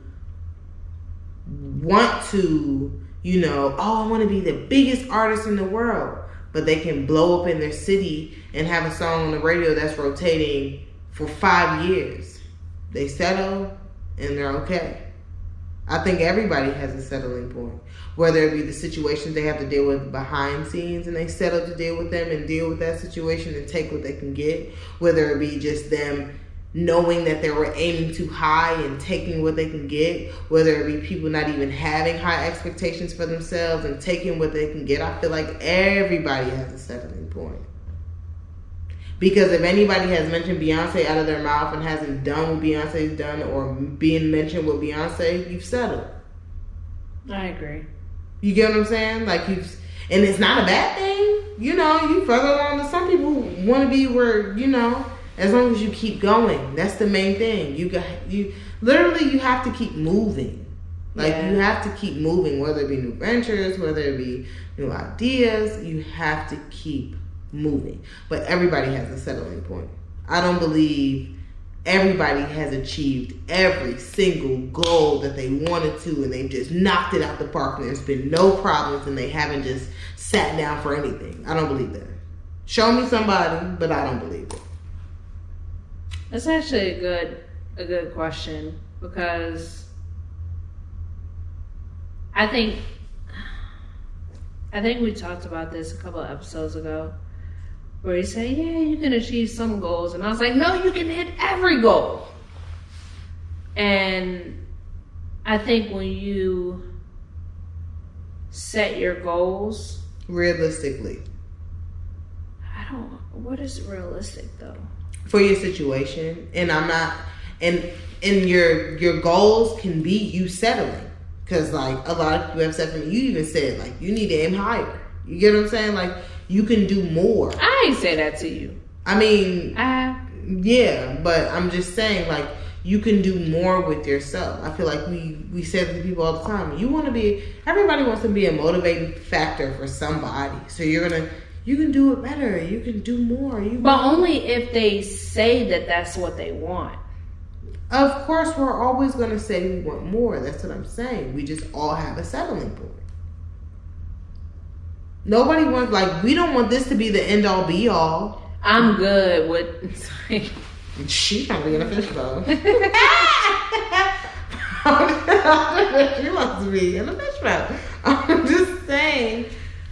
want to, you know, oh, I want to be the biggest artist in the world, but they can blow up in their city and have a song on the radio that's rotating for 5 years. They settle and they're okay. I think everybody has a settling point, whether it be the situations they have to deal with behind scenes and they settle to deal with them and deal with that situation and take what they can get, whether it be just them knowing that they were aiming too high and taking what they can get, whether it be people not even having high expectations for themselves and taking what they can get. I feel like everybody has a settling point. Because if anybody has mentioned Beyonce out of their mouth and hasn't done what Beyonce's done or being mentioned with Beyonce, you've settled. I agree. You get what I'm saying? Like and it's not a bad thing. You know, you further along to some people want to be where, you know, as long as you keep going. That's the main thing. You have to keep moving. Like you have to keep moving, whether it be new ventures, whether it be new ideas, you have to keep moving. But everybody has a settling point. I don't believe everybody has achieved every single goal that they wanted to and they've just knocked it out the park and there's been no problems and they haven't just sat down for anything. I don't believe that. Show me somebody, but I don't believe it. That's actually a good question. because I think we talked about this a couple of episodes ago, where you say, yeah, you can achieve some goals. And I was like, no, you can hit every goal. And I think when you set your goals realistically, what is realistic though? For your situation, and I'm not, and your goals can be you settling. Because, like, a lot of people have said to me, you even said, like, you need to aim higher. You get what I'm saying? Like, you can do more. I ain't say that to you. I mean, yeah, but I'm just saying, like, you can do more with yourself. I feel like we say to people all the time, everybody wants to be a motivating factor for somebody. So you can do it better. You can do more. But only if they say that that's what they want. Of course, we're always going to say we want more. That's what I'm saying. We just all have a settling point. Nobody wants, like, we don't want this to be the end all be all. I'm good with. She's probably in a fishbowl. She wants to be in a fishbowl. I'm just saying,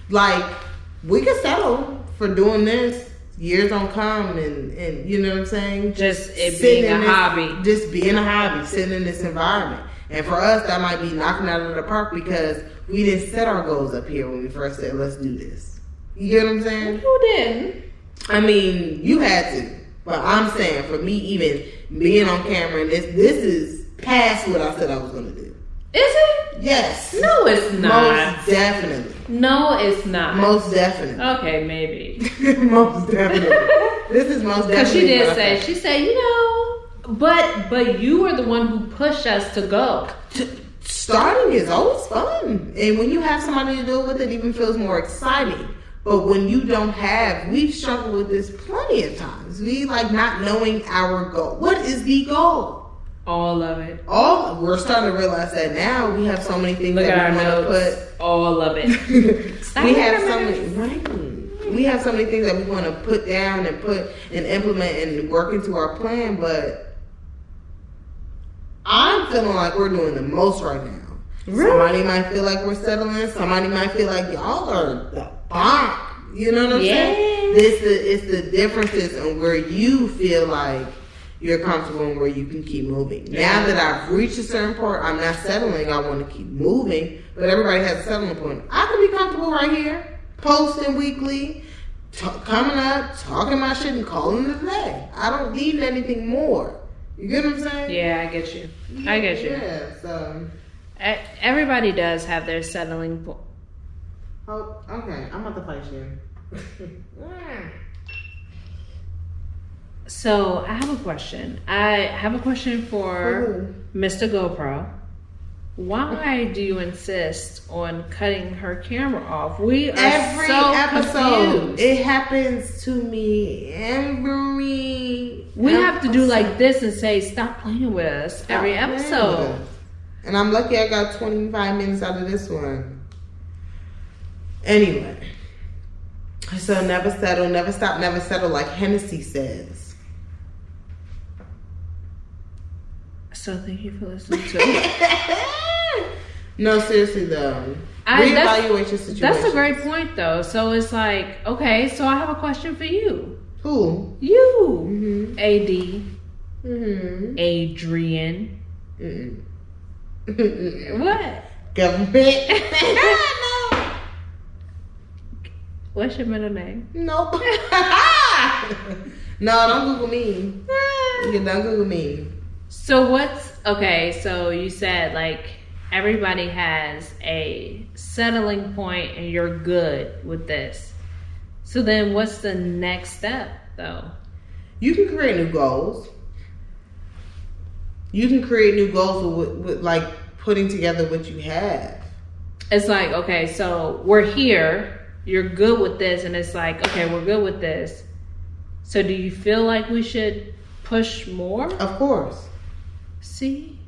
like, we could settle for doing this. Years don't come, and you know what I'm saying? Just it being a hobby. Just being a hobby, sitting in this environment. And for us, that might be knocking out of the park because we didn't set our goals up here when we first said, let's do this. You get what I'm saying? Who didn't? I mean, you had to. But I'm saying, for me, even being on camera, this is past what I said I was going to do. Is it? Yes. No, it's not. Most definitely. No, it's not. Most definitely. Okay, maybe. Most definitely. This is most definitely. Because she did say, she said, you know, but you were the one who pushed us to go. Starting is always fun. And when you have somebody to do it with, it even feels more exciting. But when you don't have, we've struggled with this plenty of times. We like not knowing our goal. What is the goal? All of it. We're starting to realize that now. We have so many things that we want to put. All of it. We have so many. We have so many things that we want to put down and put and implement and work into our plan. But I'm feeling like we're doing the most right now. Really? Somebody might feel like we're settling. Somebody might feel like y'all are the bomb. You know what I'm saying? It's the differences in where you feel like you're comfortable and where you can keep moving. Now that I've reached a certain point, I'm not settling. I want to keep moving. But everybody has a settling point. I can be comfortable right here, posting weekly, coming up, talking my shit, and calling it a day. I don't need anything more. You get what I'm saying? Yeah, I get you. I get you. Yeah, so. Everybody does have their settling point. Oh, okay. I'm about to fight you. So I have a question. I have a question for Mr. GoPro. Why do you insist on cutting her camera off? We are every so episode. confused. It happens to me every. We have to do like this and say, "Stop playing with us." Every episode. And I'm lucky I got 25 minutes out of this one. Anyway, so never settle, never stop, never settle, like Hennessy says. So thank you for listening to it. No, seriously though. Reevaluate your situation. That's a great point though. So it's like, okay, so I have a question for you. Who? You. Mm-hmm. AD. Mm-hmm. Adrian. Mm-mm. What? Government. No. What's your middle name? Nope. No, don't Google me. You don't Google me. So okay, so you said like everybody has a settling point and you're good with this. So then what's the next step though? You can create new goals. You can create new goals with like putting together what you have. It's like, okay, so we're here, you're good with this, and it's like, okay, we're good with this. So do you feel like we should push more? Of course. See?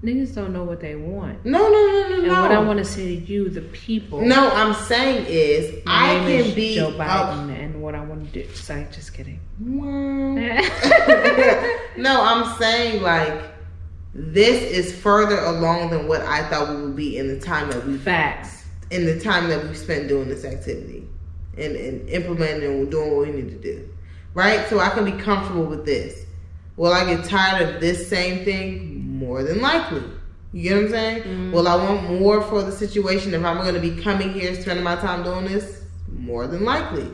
Niggas don't know what they want. No. And what I want to say to you, the people. No, I'm saying is I can be Joe Biden, and what I want to do. Sorry, just kidding. No, I'm saying like this is further along than what I thought we would be in the time that we spent doing this activity and implementing and doing what we need to do. Right? So I can be comfortable with this. Will I get tired of this same thing? More than likely. You get what I'm saying? Mm-hmm. Will I want more for the situation if I'm going to be coming here, spending my time doing this? More than likely.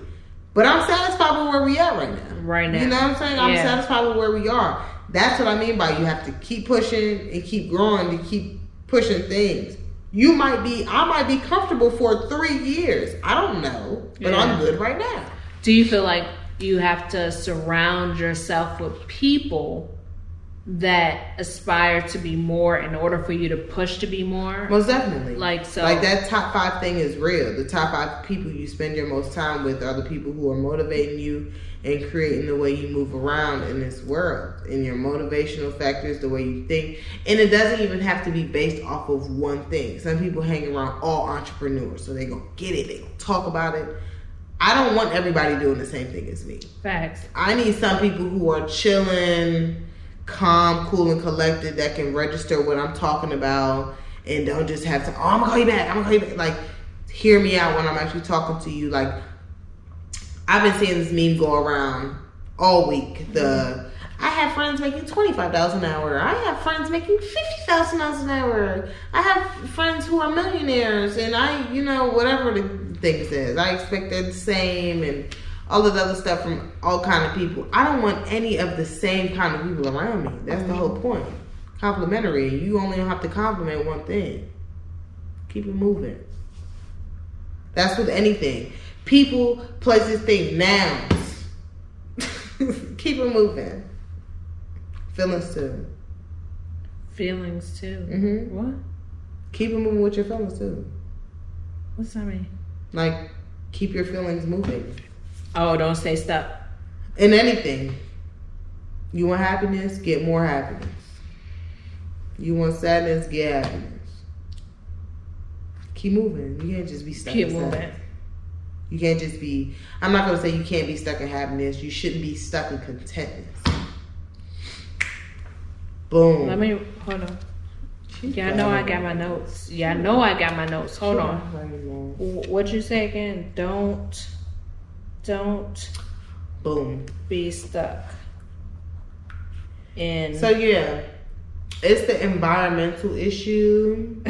But I'm satisfied with where we are right now. Right now. You know what I'm saying? I'm satisfied with where we are. That's what I mean by you have to keep pushing and keep growing to keep pushing things. I might be comfortable for 3 years. I don't know. But I'm good right now. Do you feel like you have to surround yourself with people that aspire to be more in order for you to push to be more? Most definitely. Like that top 5 thing is real. The top 5 people you spend your most time with are the people who are motivating you and creating the way you move around in this world, and your motivational factors, the way you think. And it doesn't even have to be based off of one thing. Some people hang around all entrepreneurs, so they're going to get it, they're going to talk about it. I don't want everybody doing the same thing as me. Facts. I need some people who are chilling, calm, cool, and collected, that can register what I'm talking about and don't just have to, I'm gonna call you back. Like, hear me out when I'm actually talking to you. Like, I've been seeing this meme go around all week. I have friends making $25 an hour. I have friends making $50,000 an hour. I have friends who are millionaires, and whatever the thing says, I expect they're the same, and all of the other stuff from all kind of people. I don't want any of the same kind of people around me. That's the whole point. Complimentary. You only have to compliment one thing. Keep it moving. That's with anything. People, places, things, nouns. Keep it moving. Feelings too. Feelings too. Mm-hmm. What? Keep it moving with your feelings too. What's that mean? Like, keep your feelings moving. Oh, don't stay stuck. In anything. You want happiness? Get more happiness. You want sadness? Get happiness. Keep moving. You can't just be stuck in sadness. You can't just be, I'm not going to say you can't be stuck in happiness. You shouldn't be stuck in contentness. Boom. Hold on. I know I got my notes. Hold on. What'd you say again? Don't boom, be stuck in. So yeah, it's the environmental issue.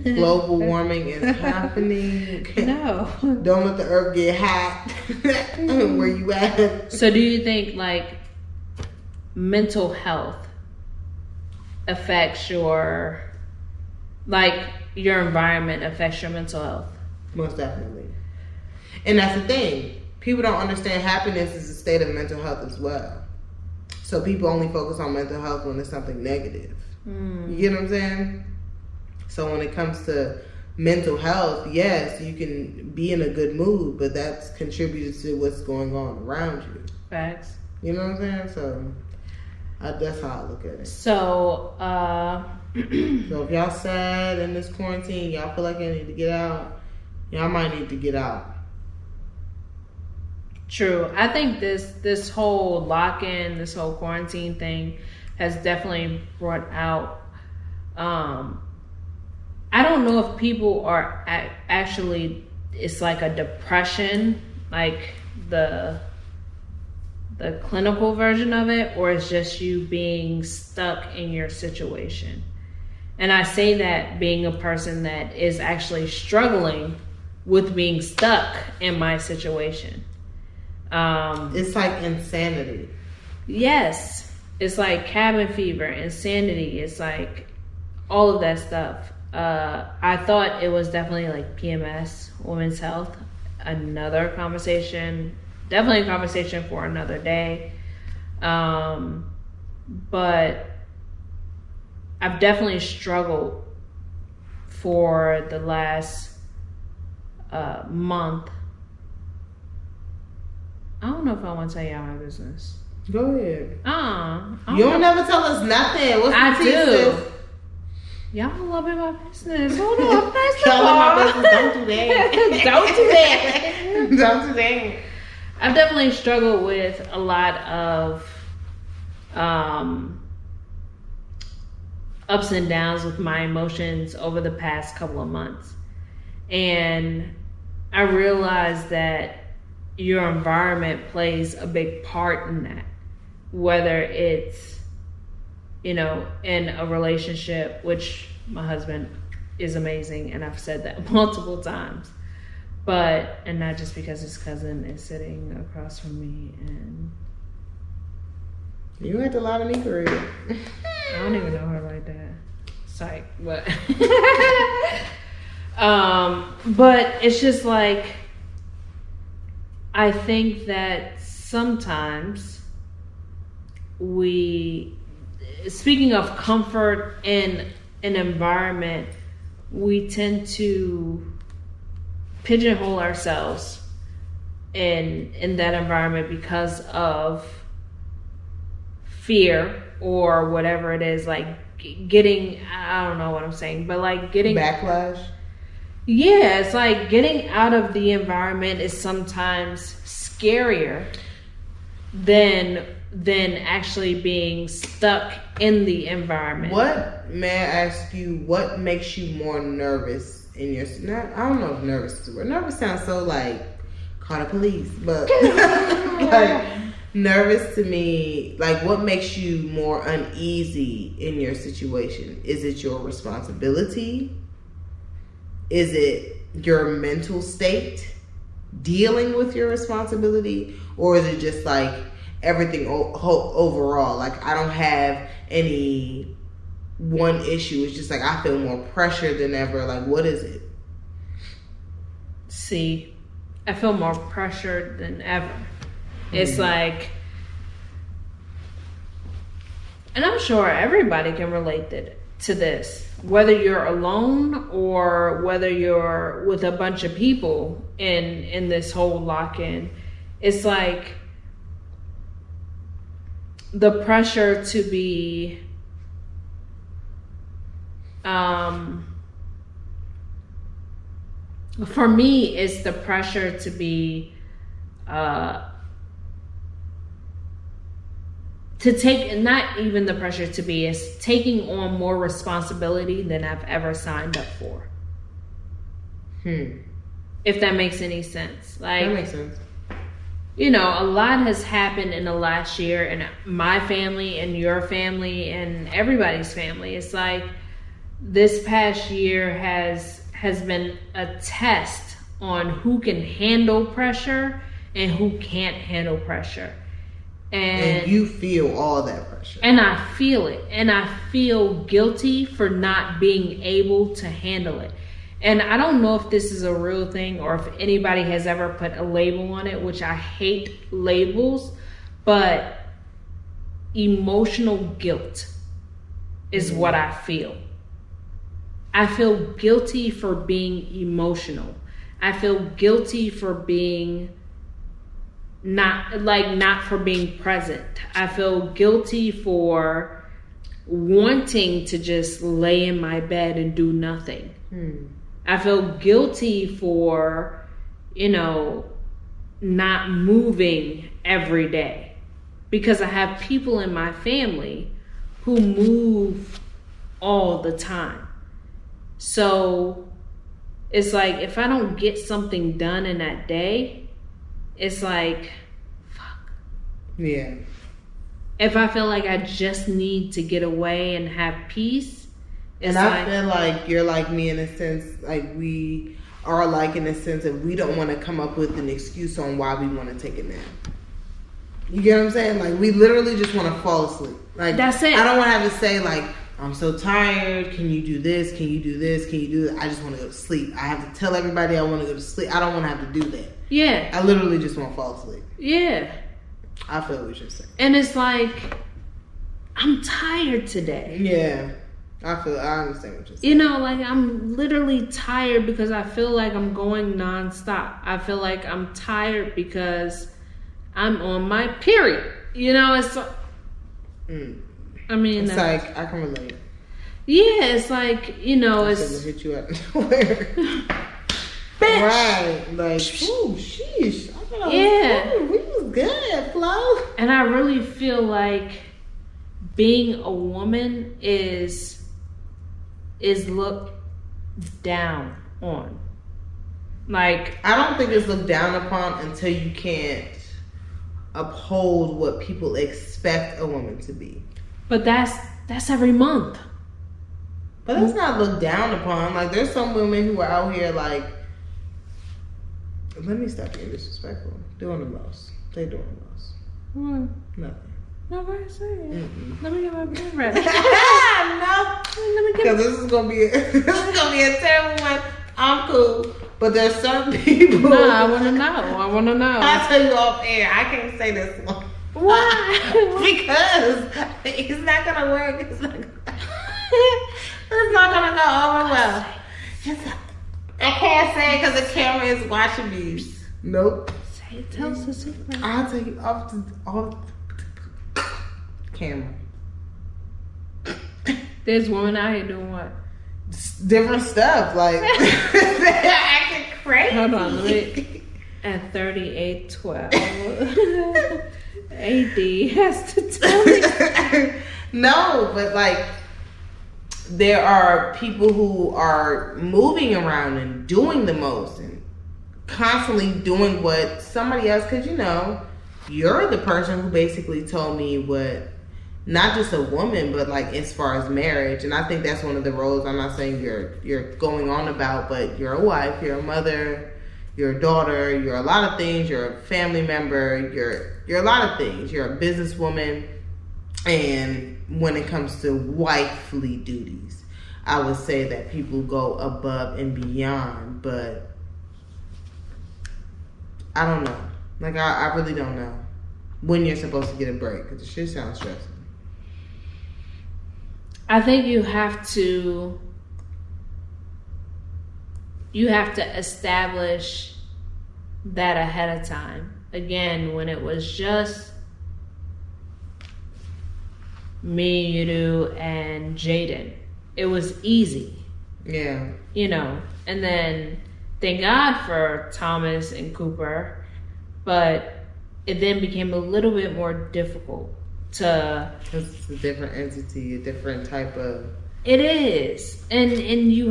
Global warming is happening. No. Don't let the earth get hot. Where you at? So do you think like mental health affects your environment affects your mental health? Most definitely. And that's the thing. People don't understand happiness is a state of mental health as well. So people only focus on mental health when it's something negative. You get what I'm saying? So when it comes to mental health, yes, you can be in a good mood, but that's contributed to what's going on around you. Facts. You know what I'm saying? So that's how I look at it. So, so if y'all sad in this quarantine, y'all feel like y'all need to get out, y'all might need to get out. True. I think this whole lock-in, this whole quarantine thing has definitely brought out, I don't know if people are actually, it's like a depression, like the clinical version of it, or it's just you being stuck in your situation. And I say that being a person that is actually struggling with being stuck in my situation. It's like insanity. Yes. It's like cabin fever, insanity. It's like all of that stuff. I thought it was definitely like PMS, women's health. Another conversation, definitely a conversation for another day. But I've definitely struggled for the last month. I don't know if I want to tell y'all my business. Go ahead. You don't never tell us nothing. What's I the do. sis? Y'all love my business. Hold on. First of Y'all all, my business. Don't do that. Don't do that. Don't do that. I've definitely struggled with a lot of ups and downs with my emotions over the past couple of months. And I realized that your environment plays a big part in that. Whether it's, in a relationship, which my husband is amazing, and I've said that multiple times. And not just because his cousin is sitting across from me and... You had a lot of niggery. I don't even know her like that. Psych, but... but it's just like... I think that sometimes speaking of comfort in an environment, we tend to pigeonhole ourselves in that environment because of fear or whatever it is, like getting, I don't know what I'm saying, but like getting backlash. Yeah, it's like getting out of the environment is sometimes scarier than actually being stuck in the environment. May I ask you, what makes you more nervous in your... I don't know if nervous is the word. Nervous sounds so like call the police, but like nervous to me, like what makes you more uneasy in your situation? Is it your responsibility? Is it your mental state dealing with your responsibility? Or is it just like everything overall? Like I don't have any one issue. It's just like I feel more pressure than ever. Like what is it? See, I feel more pressured than ever. It's like, and I'm sure everybody can relate to this, whether you're alone or whether you're with a bunch of people in this whole lock-in. It's like the pressure to be for me, it's the pressure to be to take, not even the pressure to be, is taking on more responsibility than I've ever signed up for. If that makes any sense. Like, that makes sense. A lot has happened in the last year in my family and your family and everybody's family. It's like this past year has been a test on who can handle pressure and who can't handle pressure. And you feel all that pressure. And I feel it. And I feel guilty for not being able to handle it. And I don't know if this is a real thing or if anybody has ever put a label on it, which I hate labels, but emotional guilt is what I feel. I feel guilty for being emotional. I feel guilty for being not for being present. I feel guilty for wanting to just lay in my bed and do nothing. I feel guilty for, not moving every day because I have people in my family who move all the time. So it's like, if I don't get something done in that day, it's like, fuck. Yeah. If I feel like I just need to get away and have peace, and I feel like you're like me in a sense, like we are like in a sense of we don't want to come up with an excuse on why we want to take a nap. You get what I'm saying? Like we literally just want to fall asleep. Like that's it. I don't want to have to say like, I'm so tired. Can you do this? Can you do this? Can you do that? I just want to go to sleep. I have to tell everybody I want to go to sleep. I don't want to have to do that. Yeah. I literally just want to fall asleep. Yeah. I feel what you're saying. And it's like, I'm tired today. Yeah. I understand what you're saying. Like I'm literally tired because I feel like I'm going nonstop. I feel like I'm tired because I'm on my period. It's I mean, it's like I can relate. Yeah, it's like it's hit you out of nowhere. Bitch. Right, like ooh, sheesh. I thought we was good, Flo. And I really feel like being a woman is is looked down on. Like, I don't think it's looked down upon until you can't uphold what people expect a woman to be. but that's every month. But that's not looked down upon. Like, there's some women who are out here like, let me stop being disrespectful. Doing the most. They doing the most. What? Nothing. No, what I say? Let me get my bed ready. No, Let me get because this is gonna be a terrible one. I'm cool, but there's some people. No, I want to know. I'll tell you off air. I can't say this one. Why? Because it's not gonna work. It's not gonna go over well. I can't say it because the camera is watching me. Nope. Say it. Tell us the secret. I'll take you off camera. There's women out here doing what? Different stuff, like they're acting crazy. Hold on, let me. At 38:12, AD has to tell me. No, but like there are people who are moving around and doing the most and constantly doing what somebody else. Because you're the person who basically told me what. Not just a woman, but like as far as marriage. And I think that's one of the roles. I'm not saying you're going on about, but you're a wife, you're a mother, you're a daughter, you're a lot of things, you're a family member, you're a lot of things. You're a businesswoman. And when it comes to wifely duties, I would say that people go above and beyond, but I don't know. Like I really don't know when you're supposed to get a break, because the shit sounds stressful. I think you have to establish that ahead of time. Again, when it was just me, you, and Jaden, it was easy. Yeah. And then thank God for Thomas and Cooper, but it then became a little bit more difficult to. Because it's a different entity, a different type of. It is, and you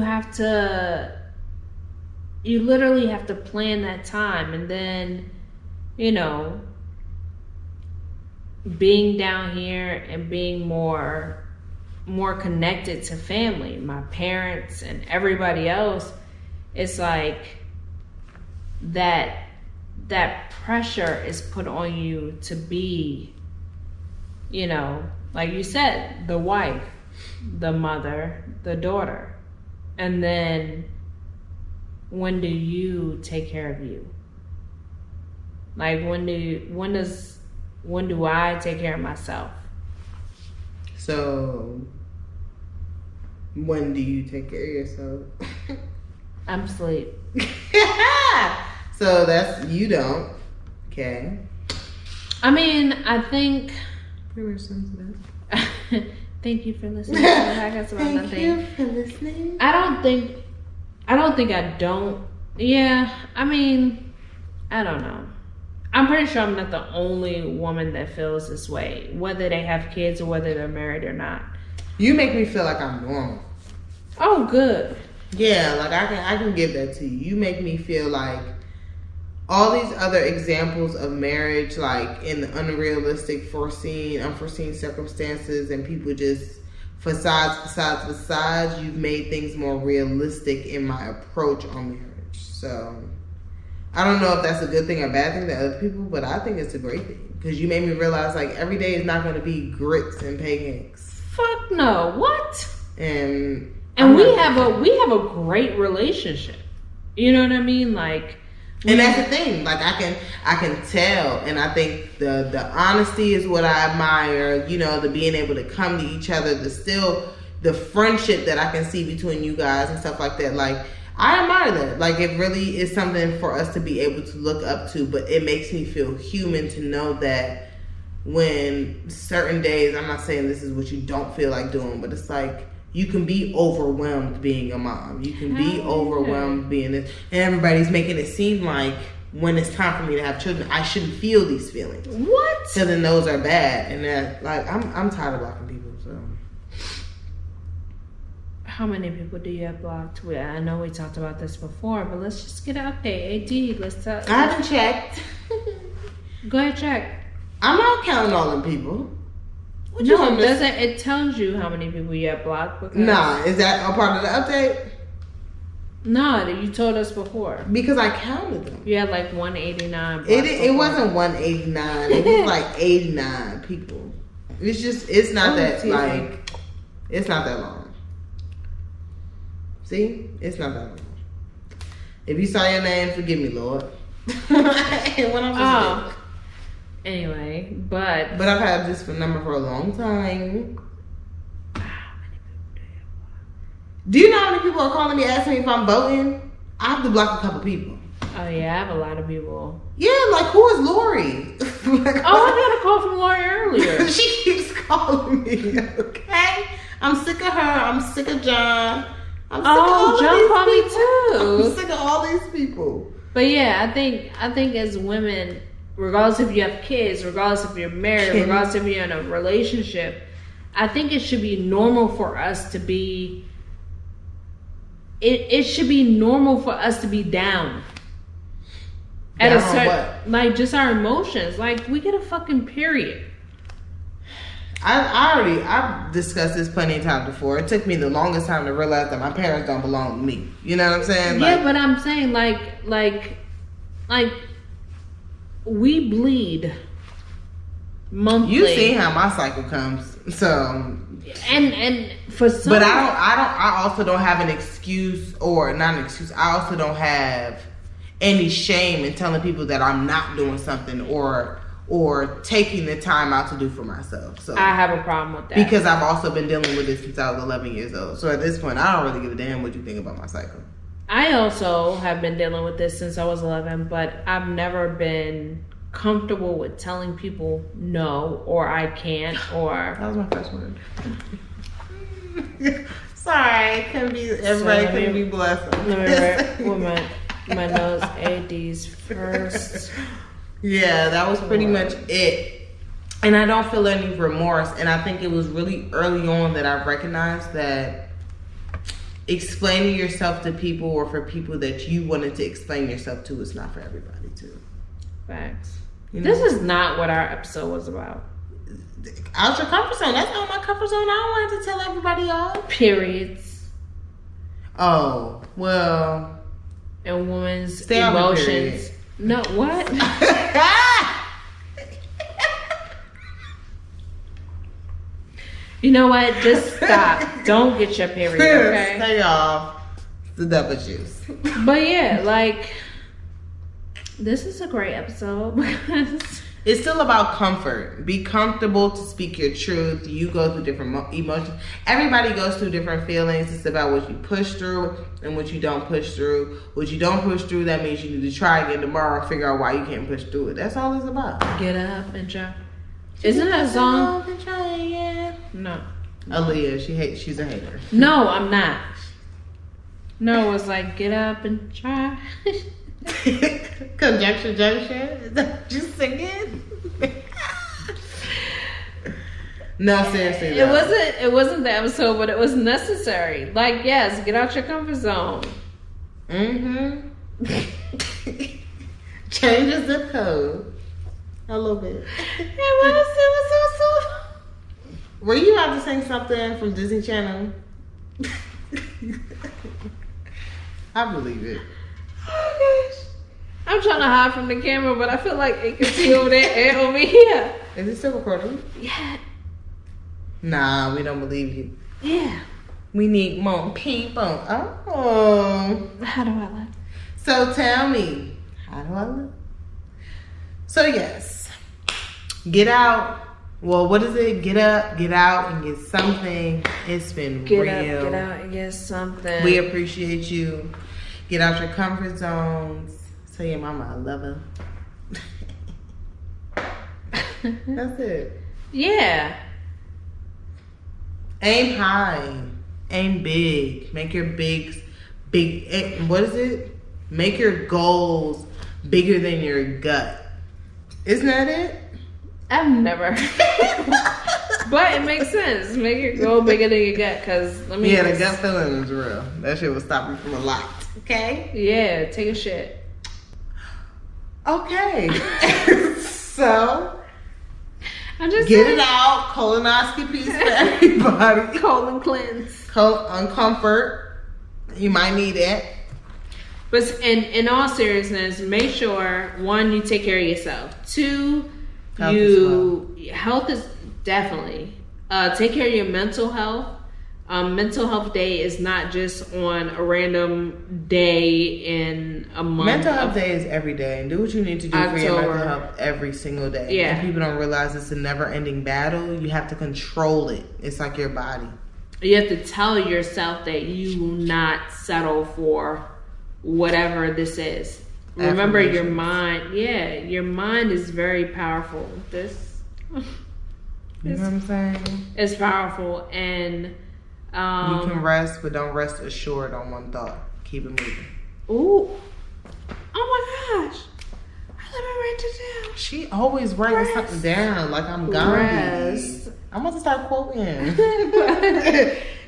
literally have to plan that time, and then being down here and being more connected to family, my parents and everybody else. It's like that pressure is put on you to be, like you said, the wife, the mother, the daughter. And then when do you take care of you? Like when do I take care of myself? So when do you take care of yourself? I'm asleep. So that's, you don't. Okay. I mean, I think. Thank you for listening. Thank you for listening. I don't think I don't. Yeah, I mean, I don't know. I'm pretty sure I'm not the only woman that feels this way, whether they have kids or whether they're married or not. You make me feel like I'm normal. Oh, good. Yeah, like I can give that to you. You make me feel like all these other examples of marriage, like in the unrealistic, unforeseen circumstances, and people just facades, you've made things more realistic in my approach on marriage. So I don't know if that's a good thing or bad thing to other people, but I think it's a great thing, because you made me realize like every day is not going to be grits and pancakes. Fuck no. What? And we have a great relationship. You know what I mean? Like. And that's the thing. Like I can tell, and I think the honesty is what I admire. The being able to come to each other, the friendship that I can see between you guys and stuff like that. Like I admire that. Like it really is something for us to be able to look up to. But it makes me feel human to know that when certain days, I'm not saying this is what you don't feel like doing, but it's like. You can be overwhelmed being a mom. You can be overwhelmed being this. And everybody's making it seem like when it's time for me to have children, I shouldn't feel these feelings. What? So then those are bad. And that, like, I'm tired of blocking people. So How many people do you have blocked? I know we talked about this before, but let's just get an update. AD, let's talk. I haven't checked. Go ahead, check. I'm not counting all them people. No, it doesn't. It tells you how many people you have blocked. Because... Nah, is that a part of the update? No, you told us before. Because I counted them. You had like 189. It wasn't 189. It was like 89 people. It's not it's not that long. See? It's not that long. If you saw your name, forgive me, Lord. Anyway, but I've had this number for a long time. Do you know how many people are calling me asking me if I'm voting? I have to block a couple people. Oh yeah, I have a lot of people. Yeah, like who is Lori? I got a call from Lori earlier. She keeps calling me. Okay, I'm sick of her. I'm sick of John. I'm sick of all John called me too. too. I'm sick of all these people. But yeah, I think as women, regardless if you have kids, regardless if you're married, regardless if you're in a relationship, I think it should be normal for us to be. It should be normal for us to be down. At a certain, like just our emotions. Like we get a fucking period. I've discussed this plenty of times before. It took me the longest time to realize that my parents don't belong to me. You know what I'm saying? Yeah, but I'm saying like we bleed monthly. You see how my cycle comes, so. And for some, but I also don't have an excuse, or not an excuse. I also don't have any shame in telling people that I'm not doing something or taking the time out to do for myself. So I have a problem with that because I've also been dealing with this since I was 11 years old. So at this point, I don't really give a damn what you think about my cycle. I also have been dealing with this since I was 11, but I've never been comfortable with telling people no, or I can't, or that was my first word. Sorry, couldn't be everybody couldn't be blessed. Let me write with my nose. AD's first. Yeah, that was pretty much it. And I don't feel any remorse. And I think it was really early on that I recognized that explaining yourself to people, or for people that you wanted to explain yourself to, is not for everybody too. Facts. You know? This is not what our episode was about. Out your comfort zone. That's not my comfort zone. I don't want to tell everybody all. Periods. Oh, well. And women's emotions. No, what? You know what? Just stop. Don't get your period, okay? Stay off the double juice. But yeah, like, this is a great episode because it's still about comfort. Be comfortable to speak your truth. You go through different emotions. Everybody goes through different feelings. It's about what you push through and what you don't push through. What you don't push through, that means you need to try again tomorrow and figure out why you can't push through it. That's all it's about. Get up and try. Isn't that a song? Get up and try again. No. Aaliyah, she's a hater. No, I'm not. No, it's like, get up and try. Conjunction junction? Is that what you singing? No, seriously. It wasn't the episode, but it was necessary. Like, yes, get out your comfort zone. Mm-hmm. Change the zip code. A little bit. Were you about to sing something from Disney Channel? I believe it. Oh gosh. I'm trying to hide from the camera, but I feel like it can see over there and over here. Is it still recording? Yeah. Nah, we don't believe you. Yeah. We need more people. Oh. How do I look? So tell me, how do I look? So yes, get out. Well, what is it? Get up, get out, and get something. It's been real. Get out, and get something. We appreciate you. Get out your comfort zones. Tell your mama I love her. That's it. Yeah. Aim high. Aim big. Make your big. What is it? Make your goals bigger than your gut. Isn't that it? I've never. But it makes sense. Make it go bigger than your gut, because let me. Yeah, the gut feeling is real. That shit will stop you from a lot. Okay. Yeah, take a shit. Okay. So. I'm just Get saying. it out. Colonoscopies for everybody. Colon cleanse. Uncomfort. You might need it. But in all seriousness, make sure, one, you take care of yourself. Two, health is definitely take care of your mental health. Mental health day is not just on a random day in a month. Mental health day is every day, and do what you need to do for your mental health every single day. Yeah. And people don't realize it's a never-ending battle. You have to control it. It's like your body. You have to tell yourself that you will not settle for whatever this is. Remember, your mind. Yeah, your mind is very powerful. You know what I'm saying? It's powerful, and you can rest, but don't rest assured on one thought. Keep it moving. Ooh. Oh my gosh. Let me write it down. She always writing something down like I'm Gandhi. I'm about to start quoting.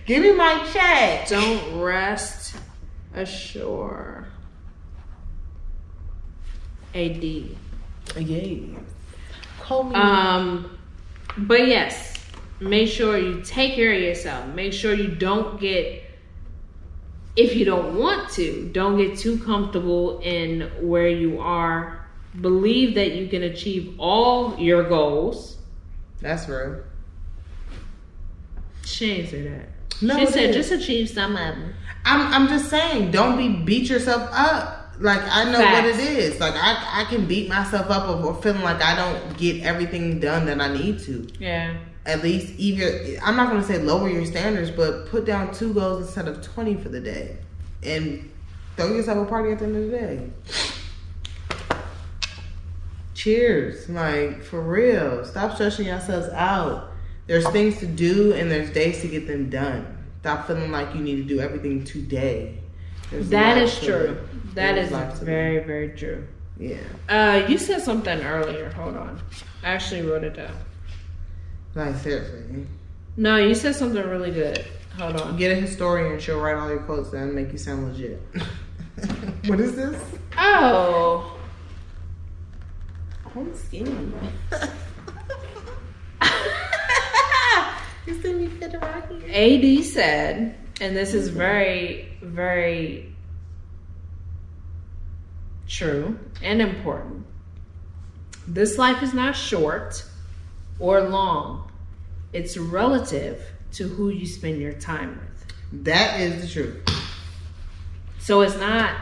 Give me my check. Don't rest assured. AD. Yay. Call me. But yes, make sure you take care of yourself. Make sure you don't get, if you don't want to, don't get too comfortable in where you are. Believe that you can achieve all your goals. That's real. She ain't say that. No, she said just achieve some of them. I'm just saying, don't beat yourself up. Like, I know Facts. what it is. Like, I can beat myself up over feeling like I don't get everything done that I need to. Yeah. At least either, I'm not going to say lower your standards, but put down 2 goals instead of 20 for the day. And throw yourself a party at the end of the day. Cheers. Like, for real. Stop stressing yourselves out. There's things to do and there's days to get them done. Stop feeling like you need to do everything today. That is true. That is very, very true. Yeah. You said something earlier. Hold on. I actually wrote it down. Like, seriously. No, you said something really good. Hold on. Get a historian. She'll write all your quotes down and make you sound legit. What is this? Oh. I'm skinny. You see me fit around here? AD said, and this is very, very true and important. This life is not short or long. It's relative to who you spend your time with. That is the truth. So it's not,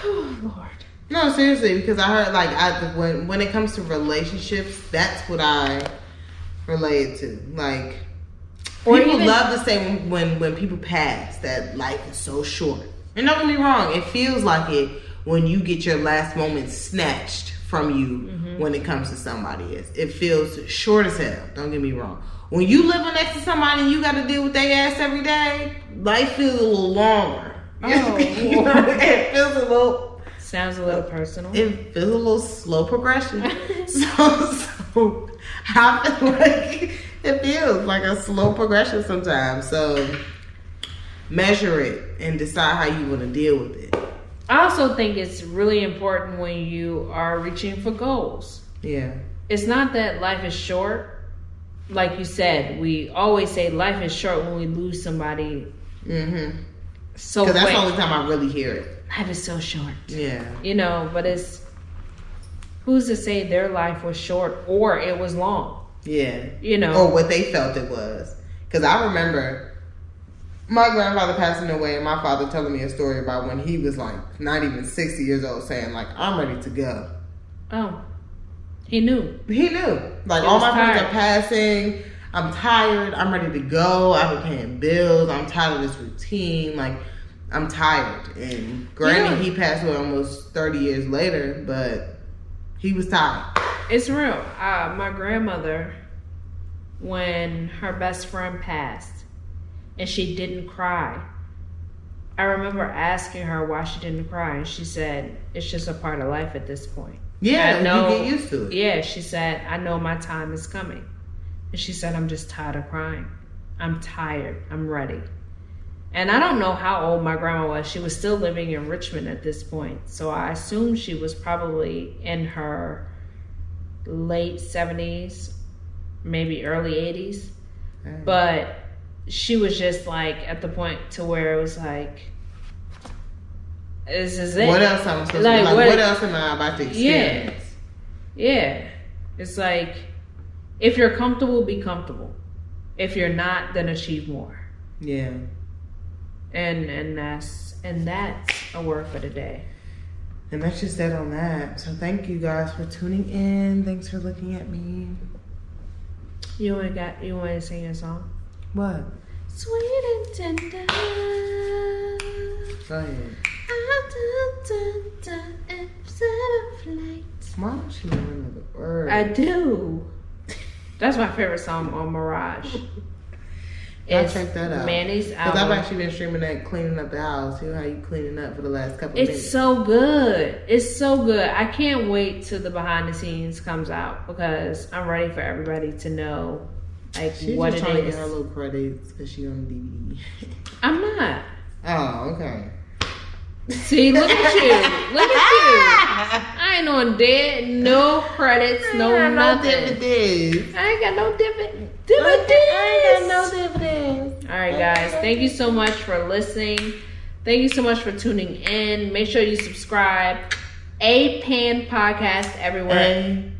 oh Lord. No, seriously, because I heard, like, when it comes to relationships, that's what I relate to. Like, people love to say when people pass that life is so short. And don't get me wrong, it feels like it when you get your last moment snatched from you when it comes to somebody else. It feels short as hell, don't get me wrong. When you living next to somebody and you got to deal with their ass every day, life feels a little longer. Oh, it feels a little... Sounds a little personal. It feels a little slow progression. so I feel like it feels like a slow progression sometimes. So measure it and decide how you want to deal with it. I also think it's really important when you are reaching for goals. Yeah. It's not that life is short. Like you said, we always say life is short when we lose somebody. So because that's the only time I really hear it. Life is so short. Yeah. You know, but it's, who's to say their life was short or it was long? Yeah. You know. Or what they felt it was. Because I remember my grandfather passing away and my father telling me a story about when he was like not even 60 years old saying like, I'm ready to go. Oh. He knew. He knew. Like, all my friends are passing. I'm tired. I'm ready to go. I've been paying bills. I'm tired of this routine. Like, I'm tired. And granted, he passed away almost 30 years later, but he was tired. It's real. My grandmother, when her best friend passed and she didn't cry, I remember asking her why she didn't cry. And she said, it's just a part of life at this point. Yeah, I know, you get used to it. Yeah, she said, I know my time is coming. And she said, I'm just tired of crying. I'm tired. I'm ready. And I don't know how old my grandma was. She was still living in Richmond at this point. So I assume she was probably in her late 70s, maybe early 80s. But she was just like at the point to where it was like, this is it. What else I'm supposed to do? Like, what else am I about to experience? Yeah. It's like, if you're comfortable, be comfortable. If you're not, then achieve more. Yeah. And that's a word for the day. And that's just it on that. So thank you guys for tuning in. Thanks for looking at me. You want to sing a song? What? Sweet and tender. Go ahead. Why don't you remember the words? I do. That's my favorite song on Mirage. I'll check that out. Manny's album. Because I've actually been streaming that cleaning up the house. See how you cleaning up for the last couple minutes. It's so good. It's so good. I can't wait till the behind the scenes comes out because I'm ready for everybody to know like She's what just it trying to is. get her little credits because she on DVD. I'm not. Oh, okay. See, look at you. Look at you. I ain't on dead, no credits, no nothing. Dividends. I ain't got no dividends. I ain't got no dividends. All right, guys. Thank you so much for listening. Thank you so much for tuning in. Make sure you subscribe. APAN podcast everywhere.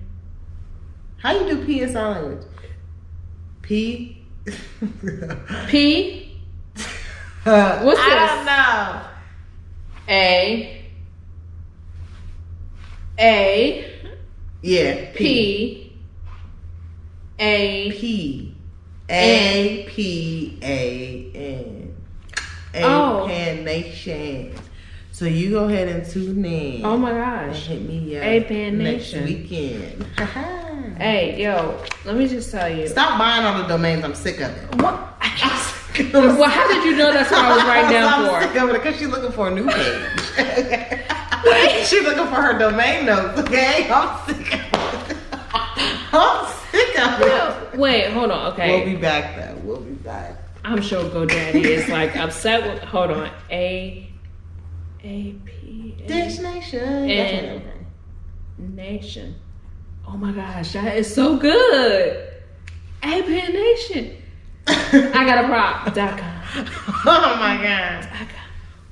How you do P in sign language? P. P. What's this? I don't know. A. Yeah. P. A. P. A. P. A. N. APAN Nation. So you go ahead and tune in. Oh my And gosh. hit me up APAN Nation. next weekend. Hey, yo, let me just tell you. Stop buying all the domains. I'm sick of it. What? Well, how did you know that's what I was writing down I'm sick for? of it because she's looking for a new page. She's looking for her domain notes. Okay, I'm sick of it. I'm sick of it. Wait, hold on. Okay, We'll be back though. We'll be back. I'm sure GoDaddy is like upset with. Hold on, A P Dish Nation. N Nation. Oh my gosh, that is so good. APAN Nation. I got a prop.com. Oh my god.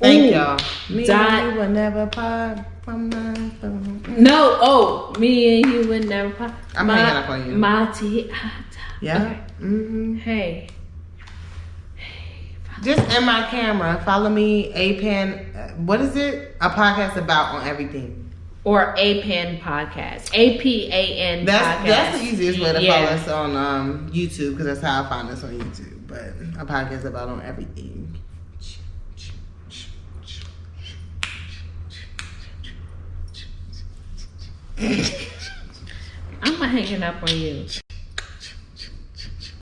Thank y'all. Me and you will never part from my phone. No, me and you would never part. I'm hanging up on you. Yeah. Okay. Mm-hmm. Hey. Just in my camera, follow me, APAN. What is it? A podcast about on everything. Or APAN podcast. APAN podcast. That's the easiest way to Yeah. follow us on YouTube because that's how I find us on YouTube. But a podcast about on everything. I'm hanging up on you.